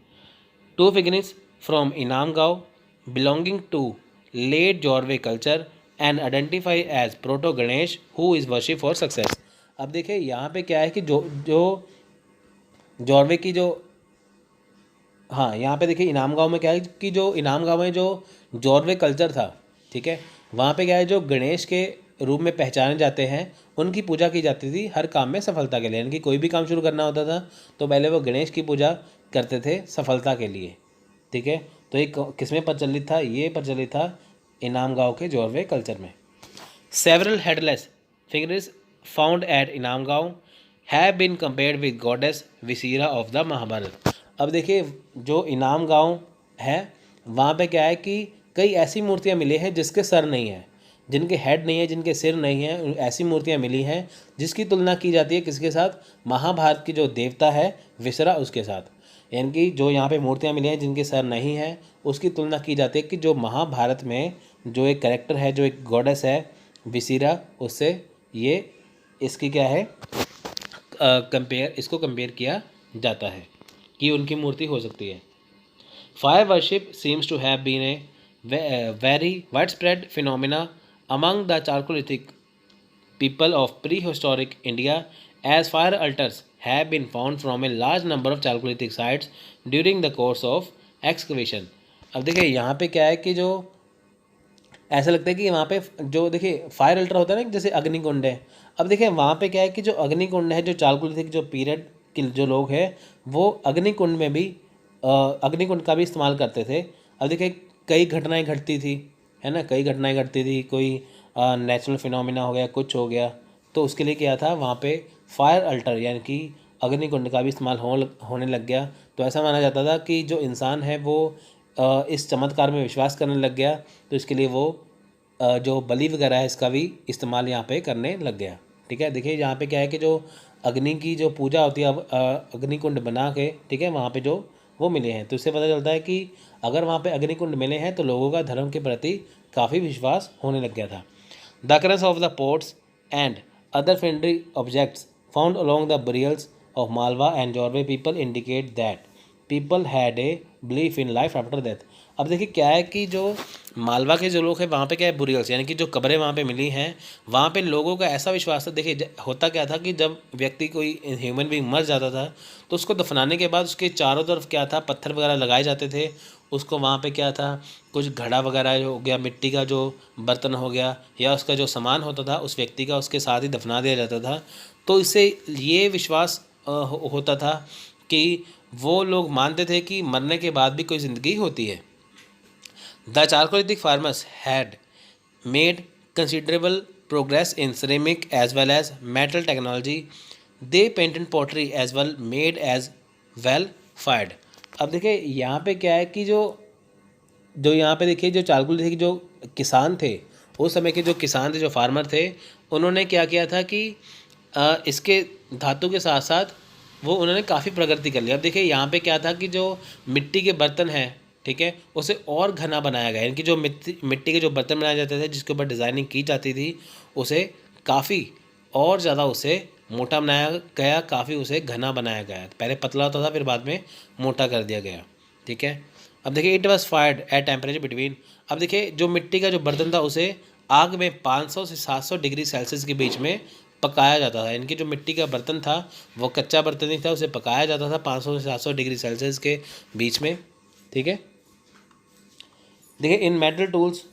Two figures from Inamgaon belonging to late Jorwe culture and identify as proto Ganesh who is worship for success. अब देखिए यहाँ पे क्या है कि जो जो जॉर्वे की जो, हाँ यहाँ पे देखिए इनाम गांव में क्या है कि जो इनाम गांव में जो जॉर्वे कल्चर था, ठीक है, वहाँ पे क्या है, जो गणेश के रूप में पहचाने जाते हैं, उनकी पूजा की जाती थी हर काम में सफलता के लिए, यानी कि कोई भी काम शुरू करना होता था तो पहले वो गणेश की पूजा करते थे सफलता के लिए, ठीक है। तो एक किसमें प्रचलित था, ये प्रचलित था इनाम गांव के जॉर्वे कल्चर में। Several headless figures found at Inamgaon have been compared with goddess Vishira of the Mahabharata. अब देखिए जो इनाम गांव है, वहाँ पे क्या है कि कई ऐसी मूर्तियाँ मिली हैं जिसके सर नहीं है, जिनके हेड नहीं है, जिनके सिर नहीं है, ऐसी मूर्तियाँ मिली हैं जिसकी तुलना की जाती है किसके साथ, महाभारत की जो देवता है विसरा उसके साथ। यानी कि जो यहाँ पे मूर्तियाँ मिली हैं जिनके सर नहीं है, उसकी तुलना की जाती है कि जो महाभारत में जो एक कैरेक्टर है, जो एक गॉडेस है विसीरा, उससे ये इसकी क्या है इसको कंपेयर किया जाता है कि उनकी मूर्ति हो सकती है। Fire worship seems to have been a very wide spread phenomena among the Chalcolithic people of prehistoric India, as fire altars have been found from a large number of Chalcolithic sites during the course of excavation। अब देखिए यहाँ पे क्या है कि जो ऐसा लगता है कि वहाँ पे जो देखिए फायर अल्टर होता है ना, जैसे अग्निकुंड है। अब देखिए वहाँ पे क्या है कि जो अग्निकुंड है, जो चालकुलिथिक जो पीरियड के जो लोग हैं वो अग्निकुंड में भी अग्निकुंड का भी इस्तेमाल करते थे। अब देखिए कई घटनाएं घटती थी, है ना, कई घटनाएं घटती थी, कोई नेचुरल फिनोमिना हो गया, कुछ हो गया, तो उसके लिए क्या था, वहाँ पे फायर अल्टर यानी कि अग्निकुंड का भी इस्तेमाल होने लग गया। तो ऐसा माना जाता था कि जो इंसान है वो इस चमत्कार में विश्वास करने लग गया, तो इसके लिए वो जो बलि वगैरह है इसका भी इस्तेमाल यहाँ पे करने लग गया, ठीक है। देखिए यहाँ पे क्या है कि जो अग्नि की जो पूजा होती है, अब अग्निकुंड बना के, ठीक है, वहाँ पे जो वो मिले हैं, तो इससे पता चलता है कि अगर वहाँ पे अग्निकुंड मिले हैं तो लोगों का धर्म के प्रति काफ़ी विश्वास होने लग गया था। The occurrence of the ports and other friendly objects found along the burials of Malwa and Jorwe people indicate that people had a belief in life after death. अब देखिए क्या है कि जो मालवा के जो लोग हैं वहाँ पे क्या है, बुरियल्स यानी कि जो कब्रें वहाँ पे मिली हैं, वहाँ पे लोगों का ऐसा विश्वास था। देखिए होता क्या था कि जब व्यक्ति कोई ह्यूमन बींग मर जाता था तो उसको दफनाने के बाद उसके चारों तरफ क्या था, पत्थर वगैरह लगाए जाते थे। उसको वहाँ पे क्या था, कुछ घड़ा वगैरह हो गया, मिट्टी का जो बर्तन हो गया, या उसका जो सामान होता था उस व्यक्ति का, उसके साथ ही दफना दिया जाता था। तो इससे ये विश्वास होता था कि वो लोग मानते थे कि मरने के बाद भी कोई ज़िंदगी होती है। The chalcolithic farmers had made considerable progress in ceramic as well as metal technology. They painted pottery as well made as well fired. अब देखिए यहाँ पे क्या है कि जो जो यहाँ पे देखिए जो चारकोलिथिक जो किसान थे, उस समय के जो किसान थे, जो फार्मर थे, उन्होंने क्या किया था कि इसके धातु के साथ साथ वो उन्होंने काफ़ी प्रगति कर लिया। अब देखिए यहाँ पे क्या था कि जो मिट्टी के बर्तन हैं, ठीक है, उसे और घना बनाया गया, इनकी जो मिट्टी के जो बर्तन बनाए जाते थे जिसके ऊपर डिज़ाइनिंग की जाती थी, उसे काफ़ी और ज़्यादा उसे मोटा बनाया गया, काफ़ी उसे घना बनाया गया। पहले पतला होता था, फिर बाद में मोटा कर दिया गया, ठीक है। अब देखिए it was fired at temperature between. अब देखिए जो मिट्टी का जो बर्तन था उसे आग में 500 से 700 डिग्री सेल्सियस के बीच में पकाया जाता था। इनकी जो मिट्टी का बर्तन था वो कच्चा बर्तन नहीं था, उसे पकाया जाता था 500 से 700 डिग्री सेल्सियस के बीच में। ठीक है, देखिए in metal tools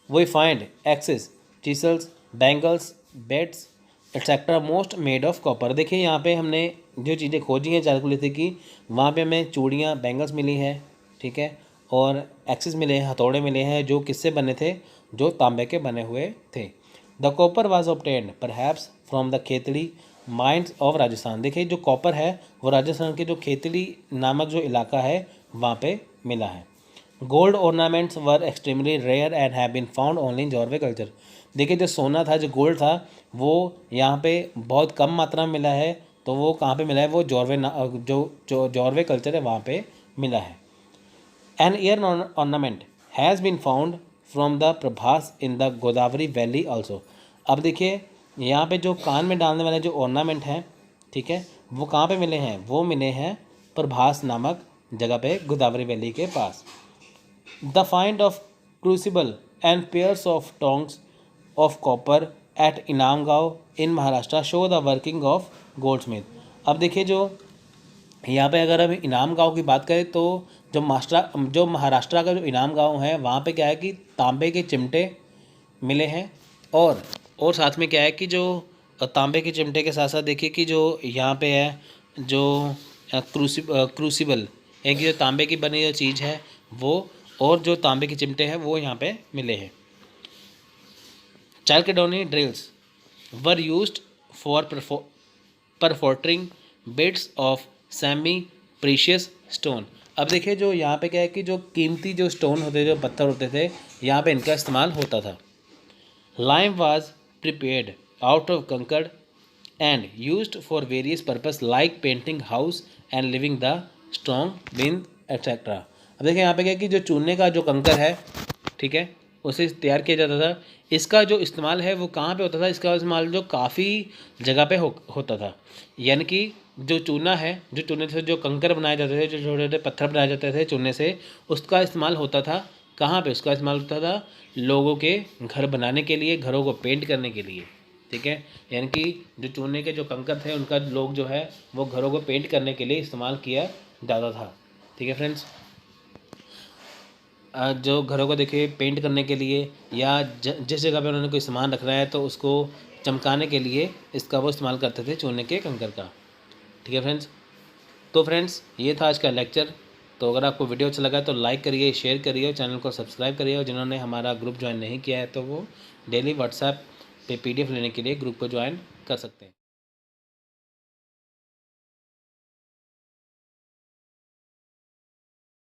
we find axes, chisels, bangles, beads etcetera most made of copper. देखिए यहाँ पे हमने जो चीज़ें खोजी हैं चारकोलिथिक की, वहाँ पे हमें चूड़ियाँ, बैंगल्स मिली हैं, ठीक है, और एक्सेस मिले हैं, हथौड़े मिले हैं, जो किससे बने थे, जो तांबे के बने हुए थे। The copper was obtained perhaps from the Khetri mines of Rajasthan. देखिए जो कॉपर है वो राजस्थान के जो खेतड़ी नामक जो इलाका है वहाँ पे मिला है। Gold ornaments were extremely rare and have been found only in Jorwe culture. देखिए जो सोना था, जो गोल्ड था, वो यहाँ पे बहुत कम मात्रा में मिला है। तो वो कहाँ पे मिला है, वो जो जॉर्वे कल्चर है वहाँ पे मिला है। An ear ornament has been found from the Prabhas in the Godavari valley also. अब देखिए यहाँ पे जो कान में डालने वाले जो ऑर्नामेंट हैं, ठीक है, वो कहाँ पे मिले हैं, वो मिले हैं प्रभास नामक जगह पे गोदावरी वैली के पास। The find of crucible and pairs of tongs of copper at Inamgaon in Maharashtra show the working of goldsmith। अब देखिए जो यहाँ पे अगर हम इनाम गाँव की बात करें तो जो महाराष्ट्र का जो इनाम गाँव है वहाँ पे क्या है कि तांबे के चिमटे मिले हैं। और साथ में क्या है कि जो तांबे के चिमटे के साथ साथ देखिए कि जो यहाँ पे है जो क्रूसिबल यानी कि जो तांबे की बनी जो चीज़ है वो, और जो तांबे के चिमटे हैं वो यहाँ पे मिले हैं। Chalcedony drills were used for perforating bits of semi precious stone. अब देखिए जो यहाँ पे क्या है कि जो कीमती जो स्टोन होते थे, जो पत्थर होते थे, यहाँ पे इनका इस्तेमाल होता था। Lime was prepared out of kankar and used for various purpose like painting house and living the strong wind etcetera. अब देखिए यहाँ पे क्या है कि जो चूने का जो कंकर है, ठीक है, उसे तैयार किया जाता था। इसका जो इस्तेमाल है वो कहाँ पे होता था, इसका इस्तेमाल जो काफ़ी जगह पे होता था। यानी कि जो चूना है, जो चूने से जो कंकर बनाए जाते थे, जो छोटे छोटे पत्थर बनाए जाते थे चूने से, उसका इस्तेमाल होता था कहाँ पे, उसका इस्तेमाल होता था लोगों के घर बनाने के लिए, घरों को पेंट करने के लिए। ठीक है, यानी कि जो चूने के जो कंकर थे उनका लोग जो है वो घरों को पेंट करने के लिए इस्तेमाल किया जाता था। ठीक है फ्रेंड्स, जो घरों को देखिए पेंट करने के लिए या जिस जगह पे उन्होंने कोई सामान रखना है तो उसको चमकाने के लिए इसका वो इस्तेमाल करते थे चूने के कंकर का। ठीक है फ्रेंड्स, तो फ्रेंड्स ये था आज का लेक्चर। तो अगर आपको वीडियो अच्छा लगा तो लाइक करिए, शेयर करिए और चैनल को सब्सक्राइब करिए। और जिन्होंने हमारा ग्रुप ज्वाइन नहीं किया है तो वो डेली व्हाट्सएप पे PDF लेने के लिए ग्रुप को ज्वाइन कर सकते हैं।